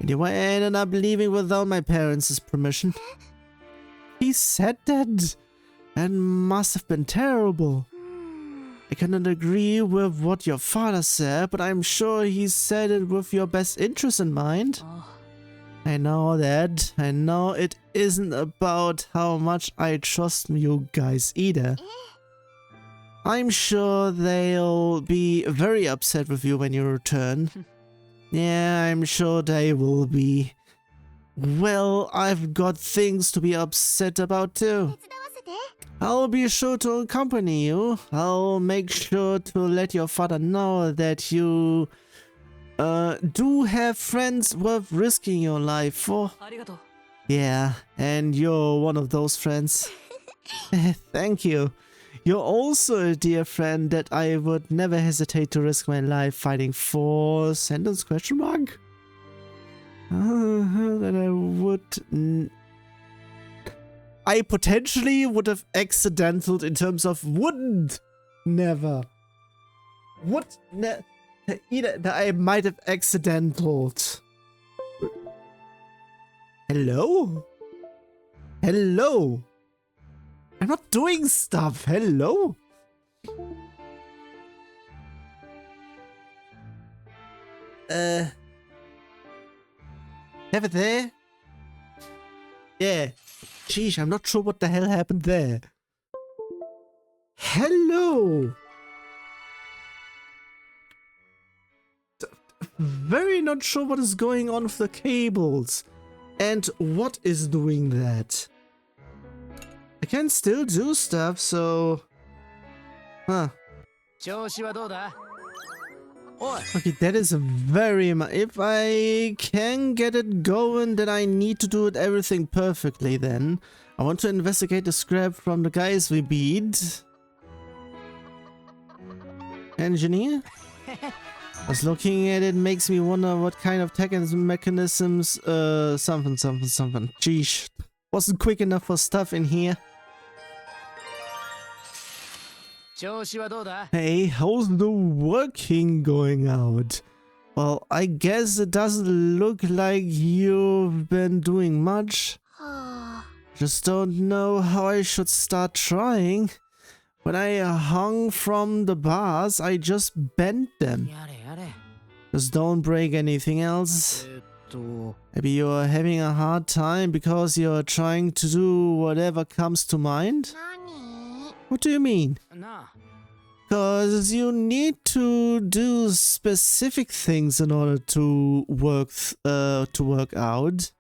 Anyway, I ended up leaving without my parents' permission. He said that, and must have been terrible. I cannot agree with what your father said, but I'm sure he said it with your best interest in mind. Oh. I know that. I know it isn't about how much I trust you guys either. I'm sure they'll be very upset with you when you return. Yeah, I'm sure they will be. Well, I've got things to be upset about too. I'll be sure to accompany you. I'll make sure to let your father know that you do have friends worth risking your life for. Arigato. Yeah, and you're one of those friends. Thank you. You're also a dear friend that I would never hesitate to risk my life fighting for. Sentence question mark? That I would... I potentially would have accidentaled in terms of wouldn't. Never. Would either that I might have accidentaled. Hello? Hello? I'm not doing stuff. Hello? Have it there? Yeah. Sheesh, I'm not sure what the hell happened there. Hello! Very not sure what is going on with the cables. And what is doing that? I can still do stuff, so... Huh. Okay, that is very much... If I can get it going, then I need to do it everything perfectly then. I want to investigate the scrap from the guys we beat. Engineer? I was looking at it, makes me wonder what kind of tech and mechanisms... something. Sheesh. Wasn't quick enough for stuff in here. Hey, how's the working going out? Well, I guess it doesn't look like you've been doing much. Just don't know how I should start trying. When I hung from the bars, I just bent them. Just don't break anything else. Maybe you're having a hard time because you're trying to do whatever comes to mind? What do you mean? Because you need to do specific things in order to work out.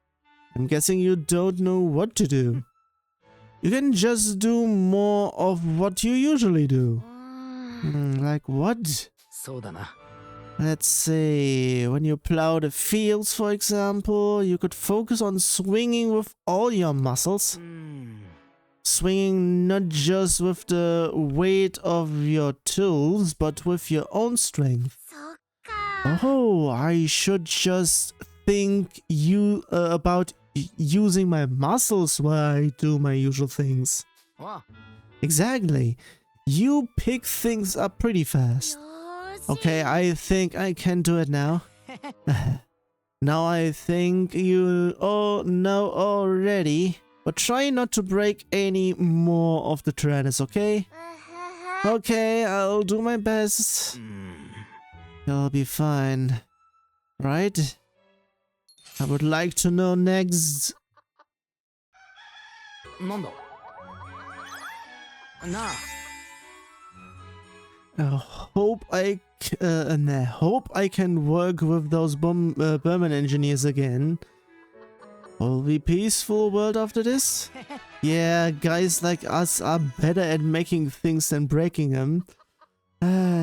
I'm guessing you don't know what to do. You can just do more of what you usually do. Like what? Let's see, when you plow the fields, for example, you could focus on swinging with all your muscles. Swinging not just with the weight of your tools, but with your own strength. Oh, I should just think about using my muscles while I do my usual things. Exactly. You pick things up pretty fast. Okay, I think I can do it now. Now I think you all know already. But try not to break any more of the threads, okay? Okay, I'll do my best. You'll be fine. Right? I would like to know next. Hope I can work with those Berman engineers again. Will be peaceful world after this? Yeah, guys like us are better at making things than breaking them.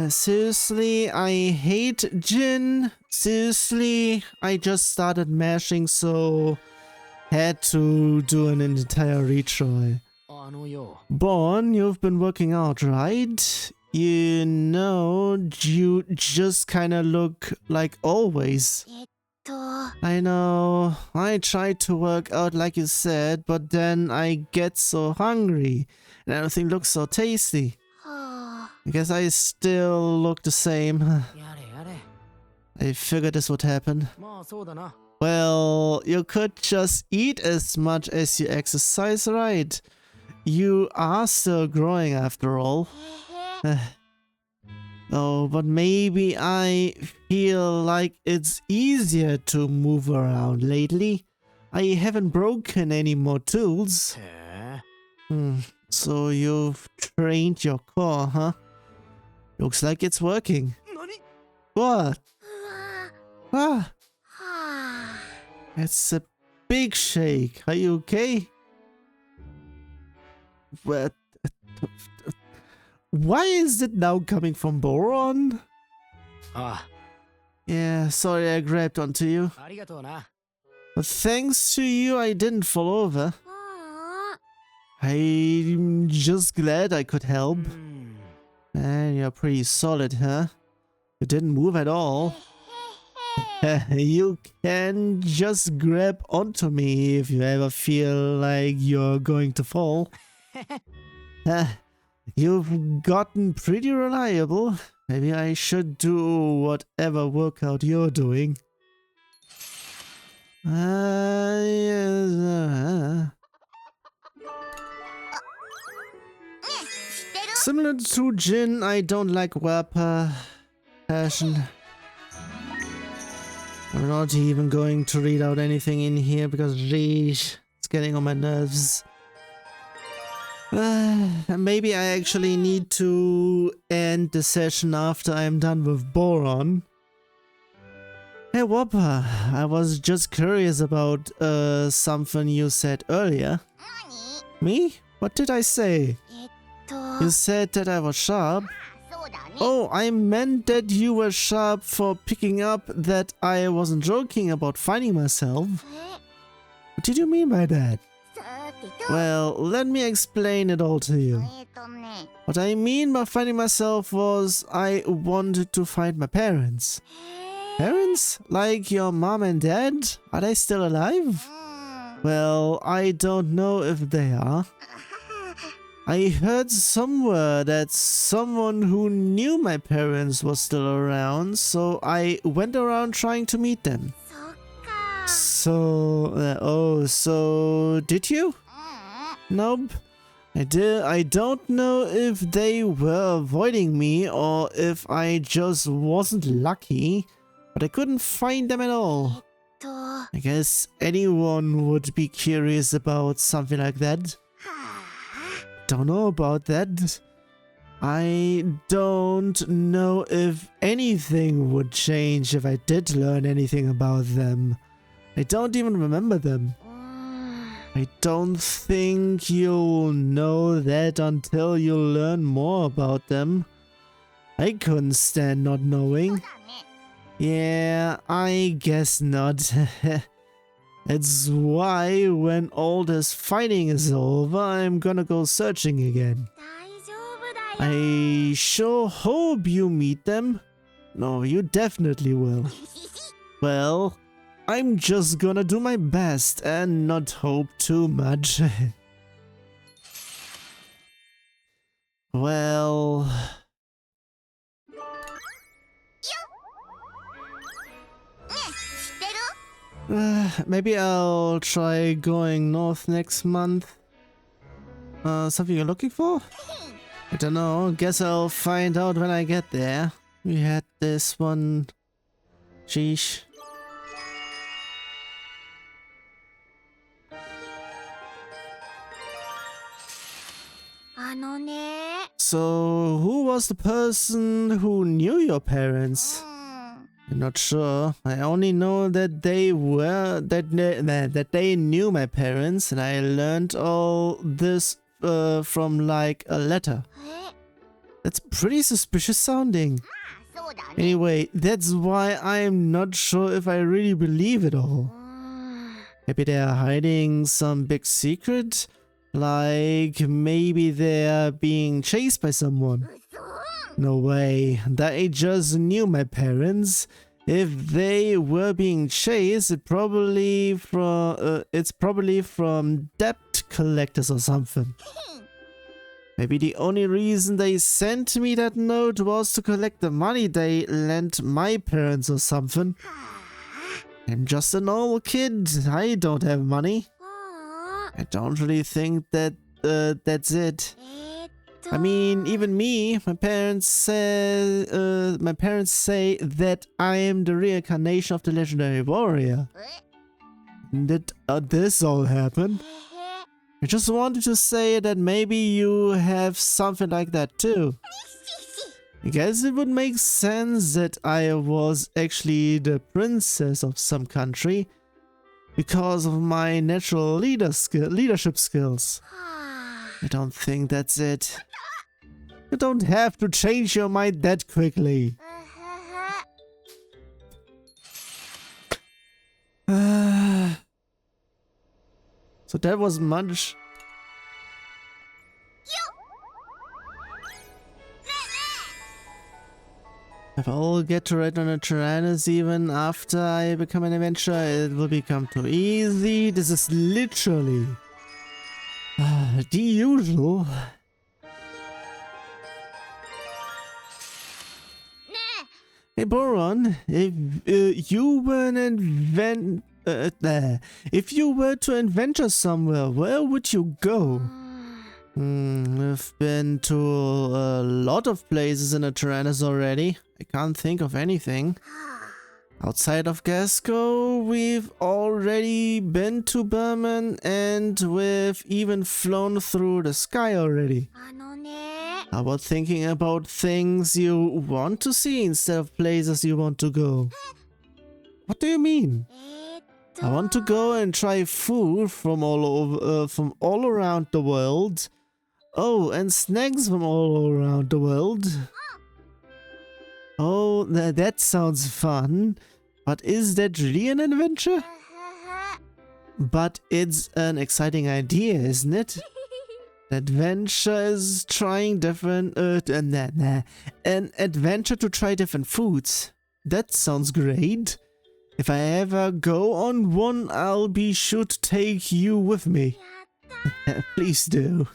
Seriously, I hate Jin. Seriously, I just started mashing, so had to do an entire retry. Born, you've been working out, right? You know, you just kinda look like always. I know, I tried to work out like you said, but then I get so hungry and everything looks so tasty. I guess I still look the same. I figured this would happen. Well, you could just eat as much as you exercise, right? You are still growing after all. Oh, but maybe I feel like it's easier to move around lately. I haven't broken any more tools. So you've trained your core, huh? Looks like it's working. What? Ah, it's a big shake. Are you okay? What? Why is it now coming from Boron? Yeah, sorry I grabbed onto you. But thanks to you, I didn't fall over. I'm just glad I could help. Man, you're pretty solid, huh? You didn't move at all. You can just grab onto me if you ever feel like you're going to fall. You've gotten pretty reliable. Maybe I should do whatever workout you're doing. Similar to Jin, I don't like passion. I'm not even going to read out anything in here because geez, it's getting on my nerves. Maybe I actually need to end the session after I'm done with Boron. Hey Whopper, I was just curious about something you said earlier. Me? What did I say? You said that I was sharp. Oh, I meant that you were sharp for picking up that I wasn't joking about finding myself. What did you mean by that? Well, let me explain it all to you. What I mean by finding myself was I wanted to find my parents. Parents? Like your mom and dad? Are they still alive? Well, I don't know if they are. I heard somewhere that someone who knew my parents was still around, so I went around trying to meet them. So, so did you? Nope. I don't know if they were avoiding me or if I just wasn't lucky, but I couldn't find them at all. I guess anyone would be curious about something like that. Don't know about that. I don't know if anything would change if I did learn anything about them. I don't even remember them. I don't think you'll know that until you learn more about them. I couldn't stand not knowing. Yeah, I guess not. That's why when all this fighting is over, I'm gonna go searching again. I sure hope you meet them. No, you definitely will. Well, I'm just gonna do my best and not hope too much. Well... maybe I'll try going north next month. Something you're looking for? I don't know. Guess I'll find out when I get there. We had this one. Sheesh. So, who was the person who knew your parents? I'm not sure. I only know that they knew my parents, and I learned all this from like a letter. That's pretty suspicious sounding. Anyway, that's why I'm not sure if I really believe it all. Maybe they're hiding some big secret? Like maybe they're being chased by someone? No way, they just knew my parents. If they were being chased, it's probably from debt collectors or something. Maybe the only reason they sent me that note was to collect the money they lent my parents or something. I'm just a normal kid, I don't have money. I don't really think that that's it. I mean, even me, my parents say that I am the reincarnation of the legendary warrior. Did this all happen? I just wanted to say that maybe you have something like that too. I guess it would make sense that I was actually the princess of some country because of my natural leadership skills. I don't think that's it. You don't have to change your mind that quickly. So that was much. If I'll get to ride on a Tyrannus even after I become an adventurer, it will become too easy. This is literally the usual. Hey Boron, if you were to adventure somewhere, where would you go? I've been to a lot of places in a Tyrannus already. I can't think of anything. Outside of Gasco, we've already been to Berman and we've even flown through the sky already. How about thinking about things you want to see instead of places you want to go? What do you mean? I want to go and try food from all around the world. Oh, and snacks from all around the world. Oh, that sounds fun. But is that really an adventure? But it's an exciting idea, isn't it? Adventure is trying different... an adventure to try different foods. That sounds great. If I ever go on one, I'll be sure to take you with me. Please do.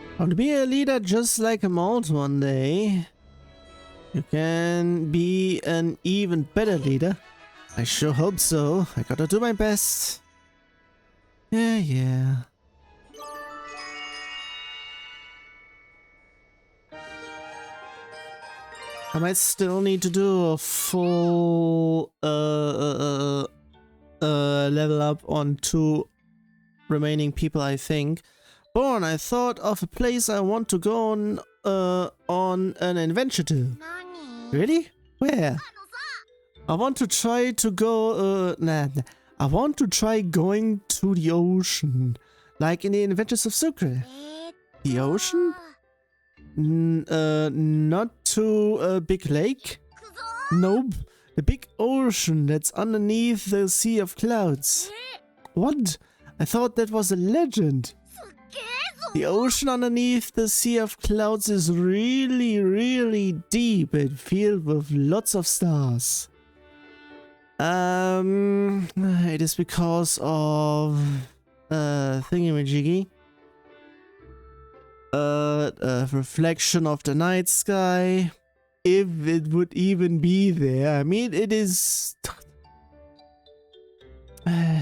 I want to be a leader just like a mold one day. You can be an even better leader. I sure hope so. I gotta do my best. Yeah. I might still need to do a full level up on 2 remaining people, I think. Born, I thought of a place I want to go on an adventure to. Really? Where? I want to try to go, I want to try going to the ocean. Like in the Adventures of Sucre. The ocean? not to a big lake. Nope. The big ocean that's underneath the sea of clouds. What? I thought that was a legend. The ocean underneath the sea of clouds is really, really deep and filled with lots of stars. It is because of thingamajiggy. A reflection of the night sky. If it would even be there. I mean, it is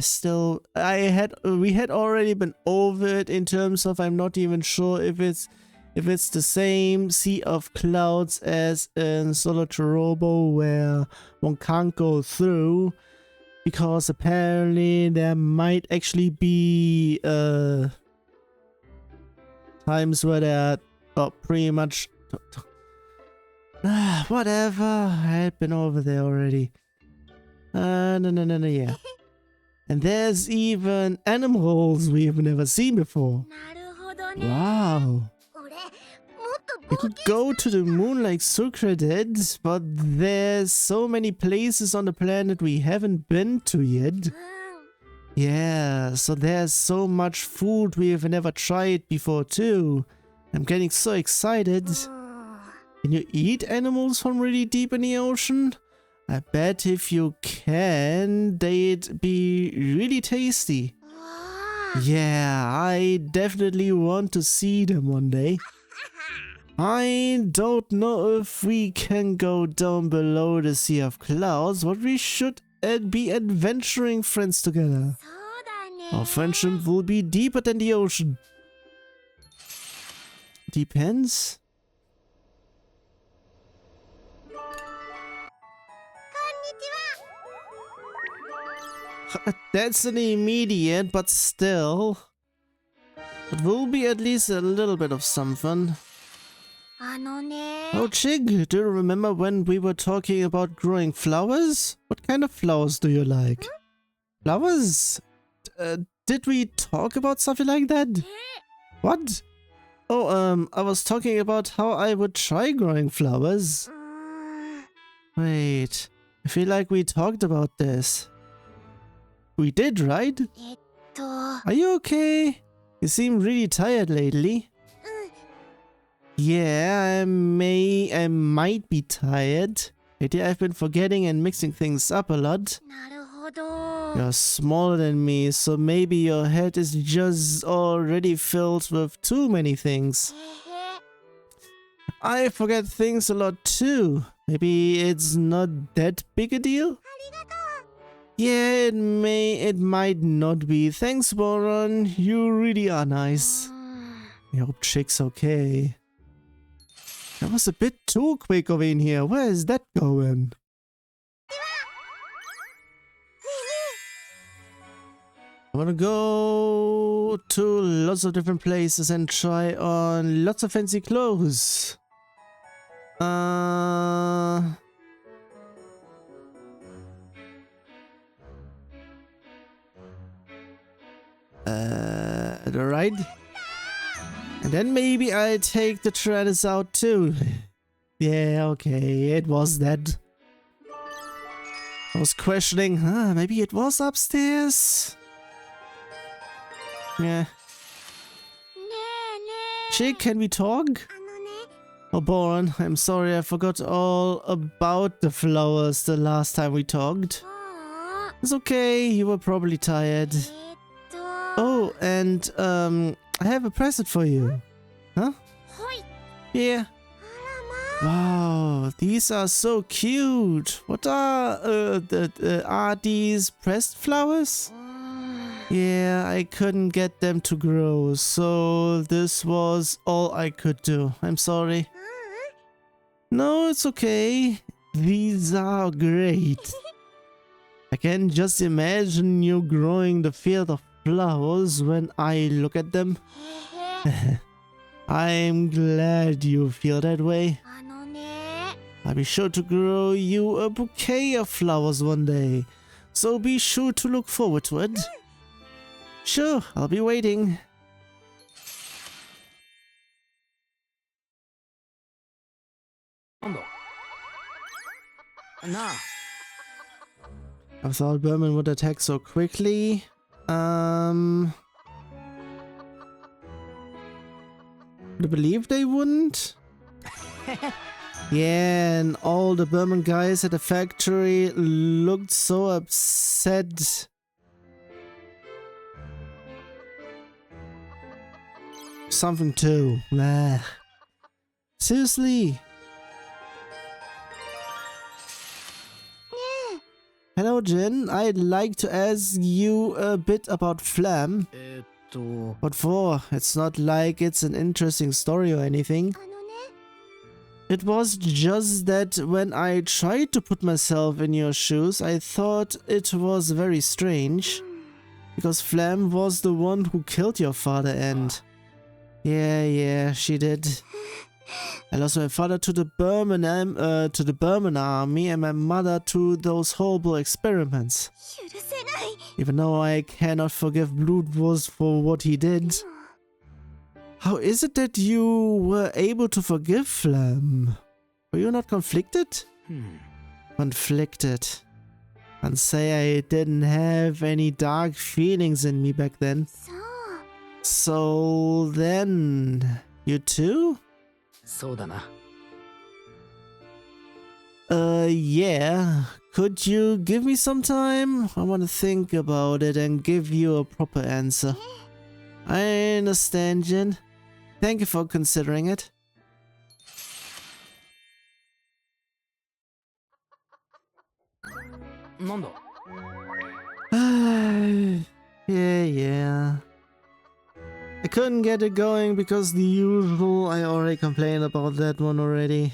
still, we had already been over it in terms of, I'm not even sure if it's the same sea of clouds as in Solotorobo, where one can't go through, because apparently there might actually be times where there are pretty much whatever. I had been over there already. No, yeah. And there's even animals we've never seen before. Wow. We could go to the moon like Sucre did, but there's so many places on the planet we haven't been to yet. Yeah, so there's so much food we've never tried before too. I'm getting so excited. Can you eat animals from really deep in the ocean? I bet if you can, they'd be really tasty. Yeah, I definitely want to see them one day. I don't know if we can go down below the Sea of Clouds, but we should be adventuring friends together. Our friendship will be deeper than the ocean. Depends. That's an immediate, but still. It will be at least a little bit of something. Oh, Chig, do you remember when we were talking about growing flowers? What kind of flowers do you like? Flowers? Did we talk about something like that? What? Oh, I was talking about how I would try growing flowers. Wait, I feel like we talked about this. We did, right? Are you okay? You seem really tired lately. Yeah, I might be tired. Lately I've been forgetting and mixing things up a lot. You're smaller than me, so maybe your head is just already filled with too many things. I forget things a lot too. Maybe it's not that big a deal? Yeah, it might not be. Thanks, Boron. You really are nice. I hope Chick's okay. That was a bit too quick over in here. Where is that going? I wanna go to lots of different places and try on lots of fancy clothes. Right? And then maybe I take the treaders out too. Yeah, okay, it was that. I was questioning, maybe it was upstairs? Yeah. Chick, can we talk? Oh, Boron, I'm sorry, I forgot all about the flowers the last time we talked. It's okay, you were probably tired. Oh, and I have a present for you. Huh? Yeah. Wow, these are so cute. What are these pressed flowers? Yeah, I couldn't get them to grow, so this was all I could do. I'm sorry. No, it's okay. These are great. I can just imagine you growing the field of flowers when I look at them. I'm glad you feel that way. I'll be sure to grow you a bouquet of flowers one day, so be sure to look forward to it. Sure, I'll be waiting. なあ。 I thought Berman would attack so quickly. I believe they wouldn't. Yeah, and all the Berman guys at the factory looked so upset. Something too. Nah. Seriously. Hello, Jin. I'd like to ask you a bit about Flam. What for? It's not like it's an interesting story or anything. It was just that when I tried to put myself in your shoes, I thought it was very strange. Because Flam was the one who killed your father and... Yeah, she did. I lost my father to the Burman army and my mother to those horrible experiments. Even though I cannot forgive Blood Wars for what he did. How is it that you were able to forgive Flam? Were you not conflicted? Conflicted. And say I didn't have any dark feelings in me back then. So then, you too? Yeah. Could you give me some time? I want to think about it and give you a proper answer. I understand, Jin. Thank you for considering it. Yeah. I couldn't get it going because the usual. I already complained about that one already.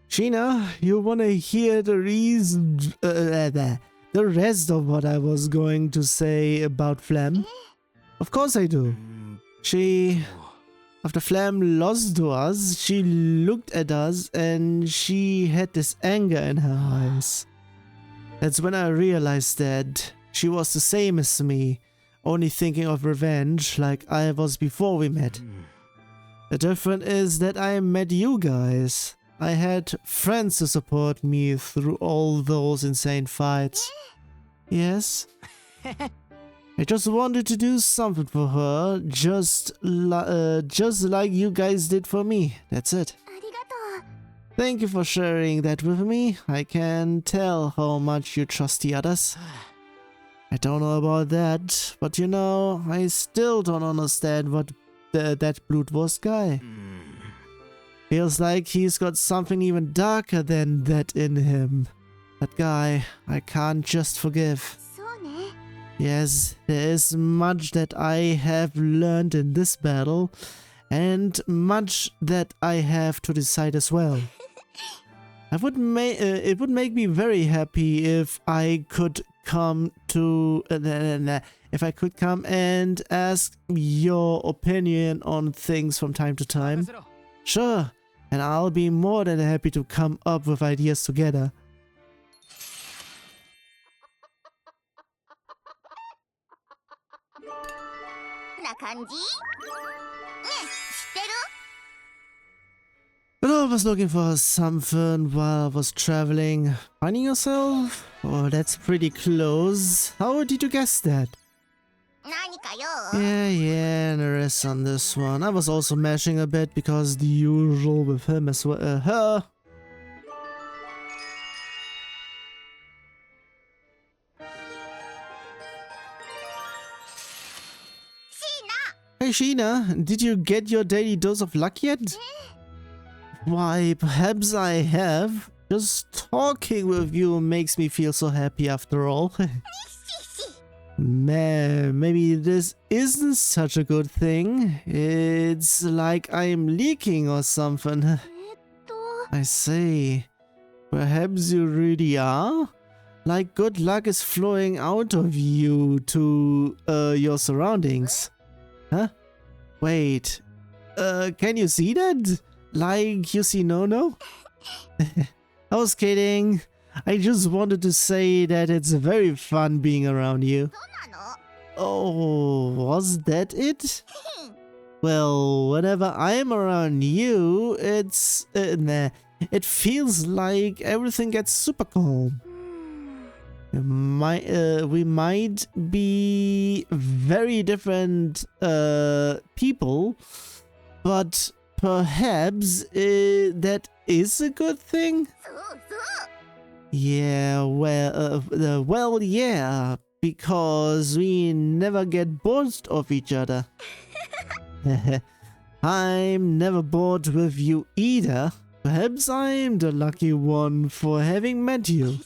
Sheena, you wanna hear the reason, the rest of what I was going to say about Flam? Of course I do. After Flam lost to us, she looked at us and she had this anger in her eyes. That's when I realized that she was the same as me, only thinking of revenge like I was before we met. The difference is that I met you guys. I had friends to support me through all those insane fights. Yes? I just wanted to do something for her, just like you guys did for me. That's it. Thank you for sharing that with me. I can tell how much you trust the others. I don't know about that, but you know, I still don't understand what that Blood Wars guy. Feels like he's got something even darker than that in him. That guy, I can't just forgive. Yes, there is much that I have learned in this battle, and much that I have to decide as well. It would make me very happy if I could come to and ask your opinion on things from time to time. Sure, and I'll be more than happy to come up with ideas together. But I was looking for something while I was traveling. Finding yourself? Oh, that's pretty close. How did you guess that? Yeah, and the rest on this one. I was also mashing a bit because the usual with him as well. Her. Hey Sheena, did you get your daily dose of luck yet? Why, perhaps I have. Just talking with you makes me feel so happy after all. Man, maybe this isn't such a good thing. It's like I'm leaking or something. I see. Perhaps you really are? Like good luck is flowing out of you to your surroundings. Huh? Wait. Can you see that? Like you see no? I was kidding. I just wanted to say that it's very fun being around you. Oh, was that it? Well, whenever I'm around you, it feels like everything gets super calm. We might be very different people, but perhaps that is a good thing. Yeah, well, yeah, because we never get bored of each other. I'm never bored with you either. Perhaps I'm the lucky one for having met you.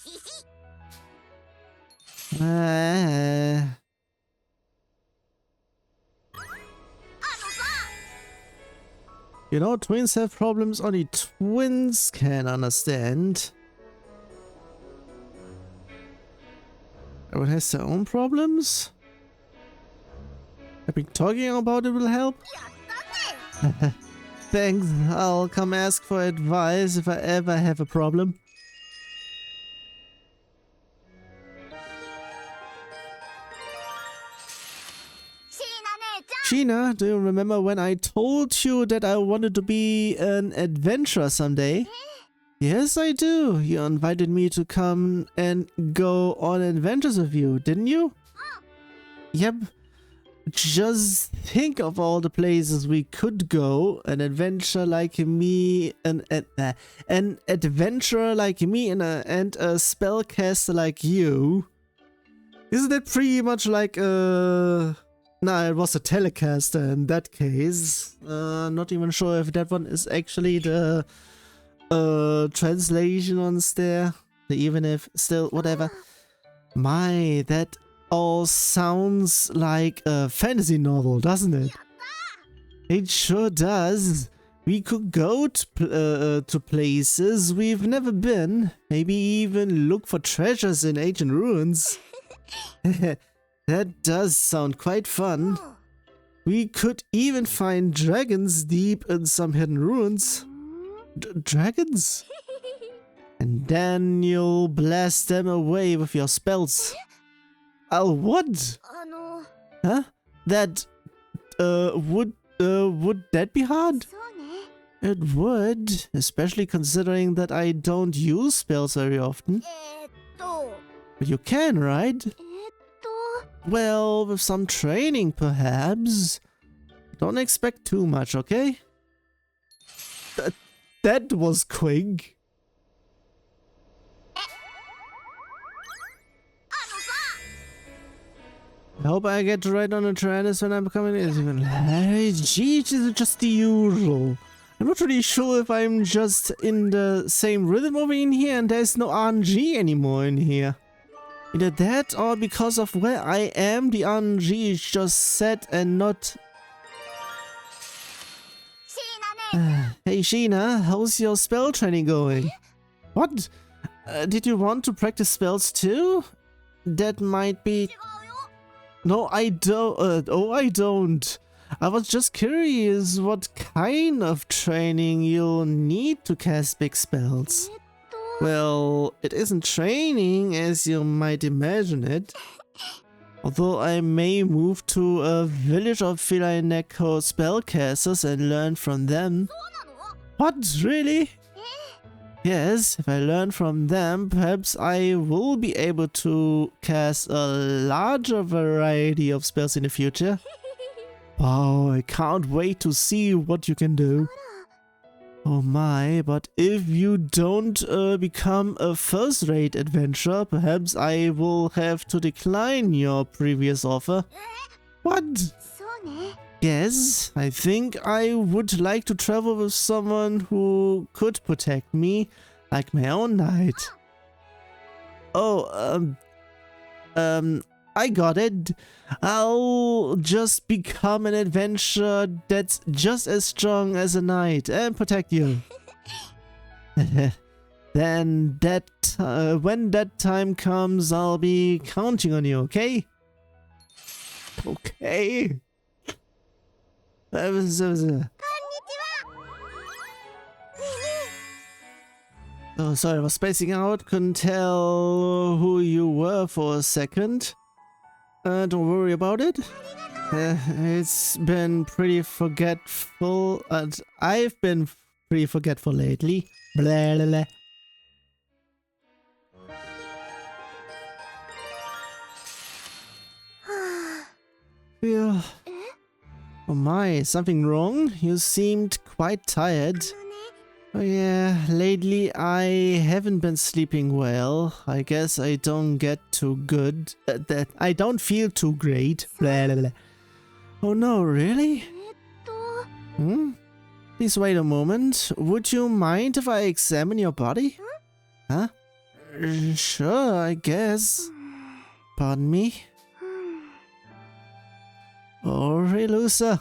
You know, twins have problems only twins can understand. Everyone has their own problems? I think talking about it will help? Thanks, I'll come ask for advice if I ever have a problem. Sheena, do you remember when I told you that I wanted to be an adventurer someday? Yes, I do. You invited me to come and go on adventures with you, didn't you? Yep. Just think of all the places we could go. An adventurer like me, an adventurer like me, and a spellcaster like you. Isn't that pretty much like Nah, it was a telecaster in that case. Not even sure if that one is actually the translation ones there. Even if still, whatever. My, that all sounds like a fantasy novel, doesn't it? It sure does. We could go to places we've never been. Maybe even look for treasures in ancient ruins. That does sound quite fun. We could even find dragons deep in some hidden ruins. Dragons? And then you'll blast them away with your spells. I'll what? Huh? That, would that be hard? It would, especially considering that I don't use spells very often. But you can, right? Well, with some training, perhaps. Don't expect too much, okay? That was quick. I hope I get to ride on a Tyrannus when I'm coming in. Hey, geez, is it just the usual? I'm not really sure if I'm just in the same rhythm over in here and there's no RNG anymore in here. Either that or because of where I am, the RNG is just set and not... Hey Sheena, how's your spell training going? What? Did you want to practice spells too? That might be... No, I don't. I don't. I was just curious what kind of training you'll need to cast big spells. Well, it isn't training as you might imagine it. Although I may move to a village of feline Neko spellcasters and learn from them. What? Really? Yes, if I learn from them, perhaps I will be able to cast a larger variety of spells in the future. Wow, I can't wait to see what you can do. Oh my, but if you don't become a first-rate adventurer, perhaps I will have to decline your previous offer. What? Yes, I think I would like to travel with someone who could protect me, like my own knight. Oh, I got it. I'll just become an adventurer that's just as strong as a knight and protect you. Then when that time comes, I'll be counting on you, okay? Okay. Oh, sorry, I was spacing out. Couldn't tell who you were for a second. Don't worry about it. It's been pretty forgetful. I've been pretty forgetful lately. Blah, blah, blah. Feel. Oh my, something wrong? You seemed quite tired. Oh yeah, lately I haven't been sleeping well. I guess I don't get too good. That I don't feel too great. Blah, blah, blah. Oh no, really? Hmm? Please wait a moment. Would you mind if I examine your body? Huh? Sure, I guess. Pardon me? Oh, Relusa.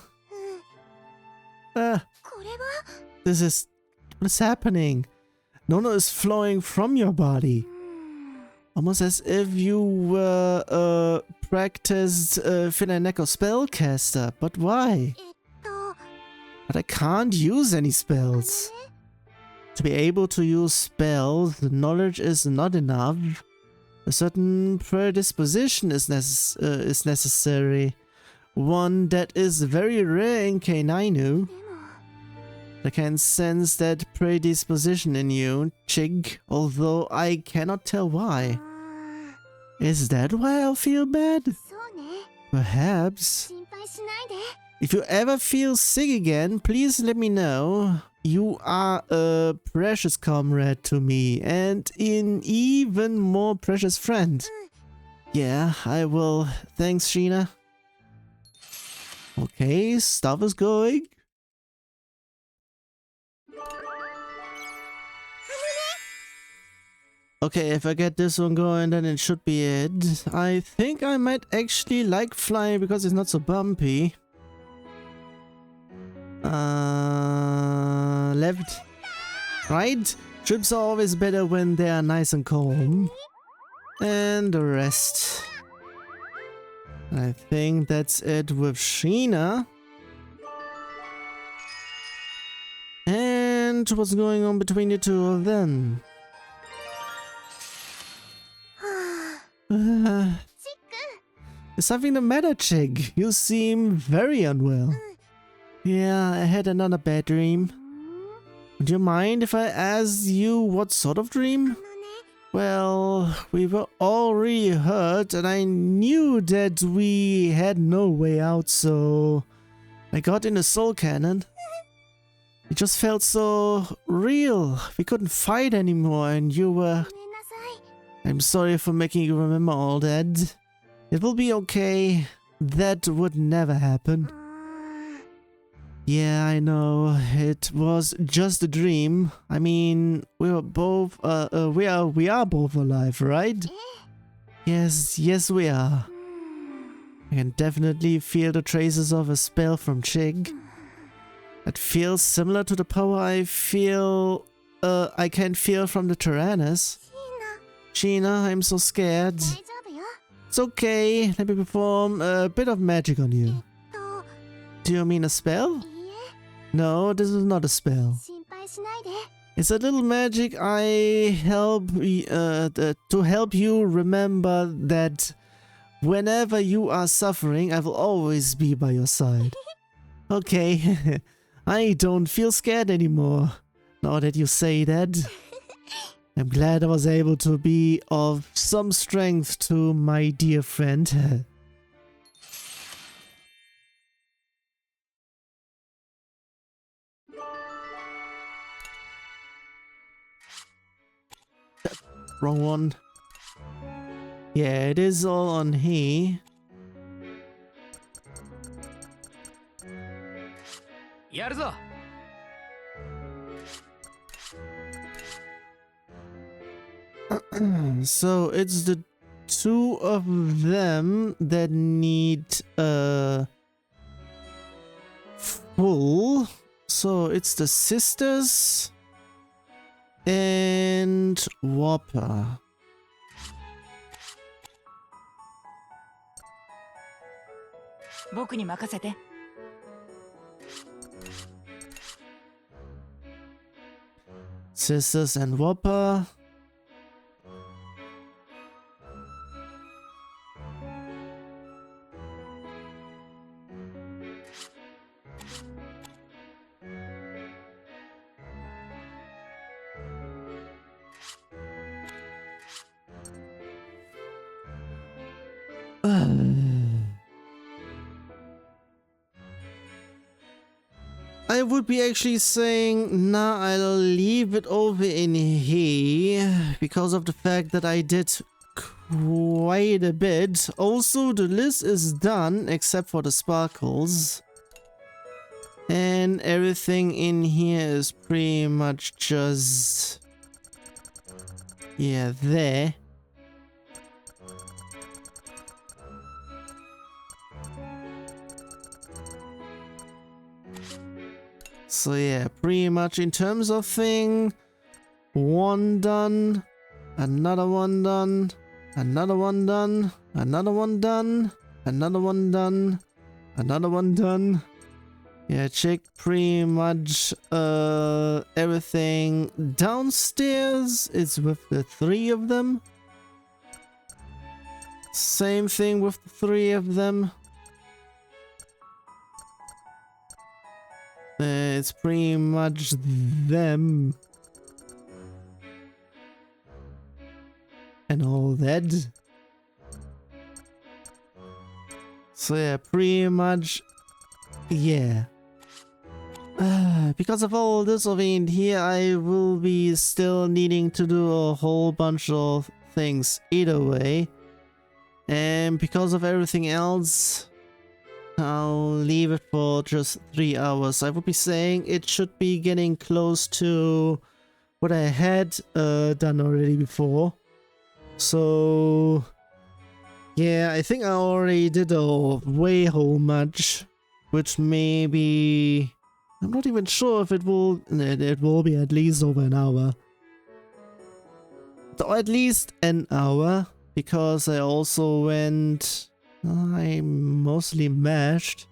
This is... What is happening? Nono is flowing from your body. Almost as if you were a practiced Finaneko spellcaster. But why? But I can't use any spells. To be able to use spells, the knowledge is not enough. A certain predisposition is necessary. One that is very rare in Kainainu. I can sense that predisposition in you, Chig, although I cannot tell why. Is that why I'll feel bad? Perhaps. If you ever feel sick again, please let me know. You are a precious comrade to me, and an even more precious friend. Yeah, I will. Thanks, Sheena. Okay, stuff is going. Okay, if I get this one going, then it should be it. I think I might actually like flying because it's not so bumpy. Left. Right? Trips are always better when they are nice and calm. And the rest. I think that's it with Sheena. And what's going on between the two of them? Is something the matter, Chig? You seem very unwell. Yeah, I had another bad dream. Would you mind if I asked you what sort of dream? Well, we were all really hurt and I knew that we had no way out, so I got in a soul cannon. It just felt so real. We couldn't fight anymore and you were... I'm sorry for making you remember all that. It will be okay. That would never happen. Yeah, I know. It was just a dream. I mean, we were both, we are both alive, right? Yes, we are. I can definitely feel the traces of a spell from Chig. It feels similar to the power I can feel from the Tyrannus. Sheena, I'm so scared. It's okay. Let me perform a bit of magic on you. Do you mean a spell? No, this is not a spell. It's a little magic to help you remember that whenever you are suffering, I will always be by your side. Okay, I don't feel scared anymore. Now that you say that. I'm glad I was able to be of some strength to my dear friend. Wrong one. Yeah, it is all on he. So it's the two of them that need full. So it's the sisters and Whopper. Sisters and Whopper. I would be actually saying, nah, I'll leave it over in here because of the fact that I did quite a bit. Also, the list is done except for the sparkles. And everything in here is pretty much just... yeah, there. So yeah, pretty much in terms of thing, one done, another one done, another one done, another one done, another one done, another one done. Yeah, check pretty much everything downstairs. It's with the 3 of them. Same thing with the 3 of them. It's pretty much them. And all that. So yeah, pretty much, yeah. Because of all this over in here, I will be still needing to do a whole bunch of things either way. And because of everything else, I'll leave it for just 3 hours. I would be saying it should be getting close to what I had done already before. So yeah, I think I already did a way whole much, which maybe, I'm not even sure if it will be at least over an hour. Or at least an hour, because I also went, I mostly mashed.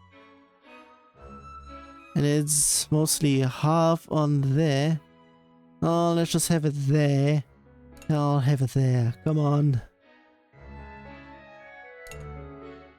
And it's mostly half on there. Oh, let's just have it there. I'll have it there. Come on.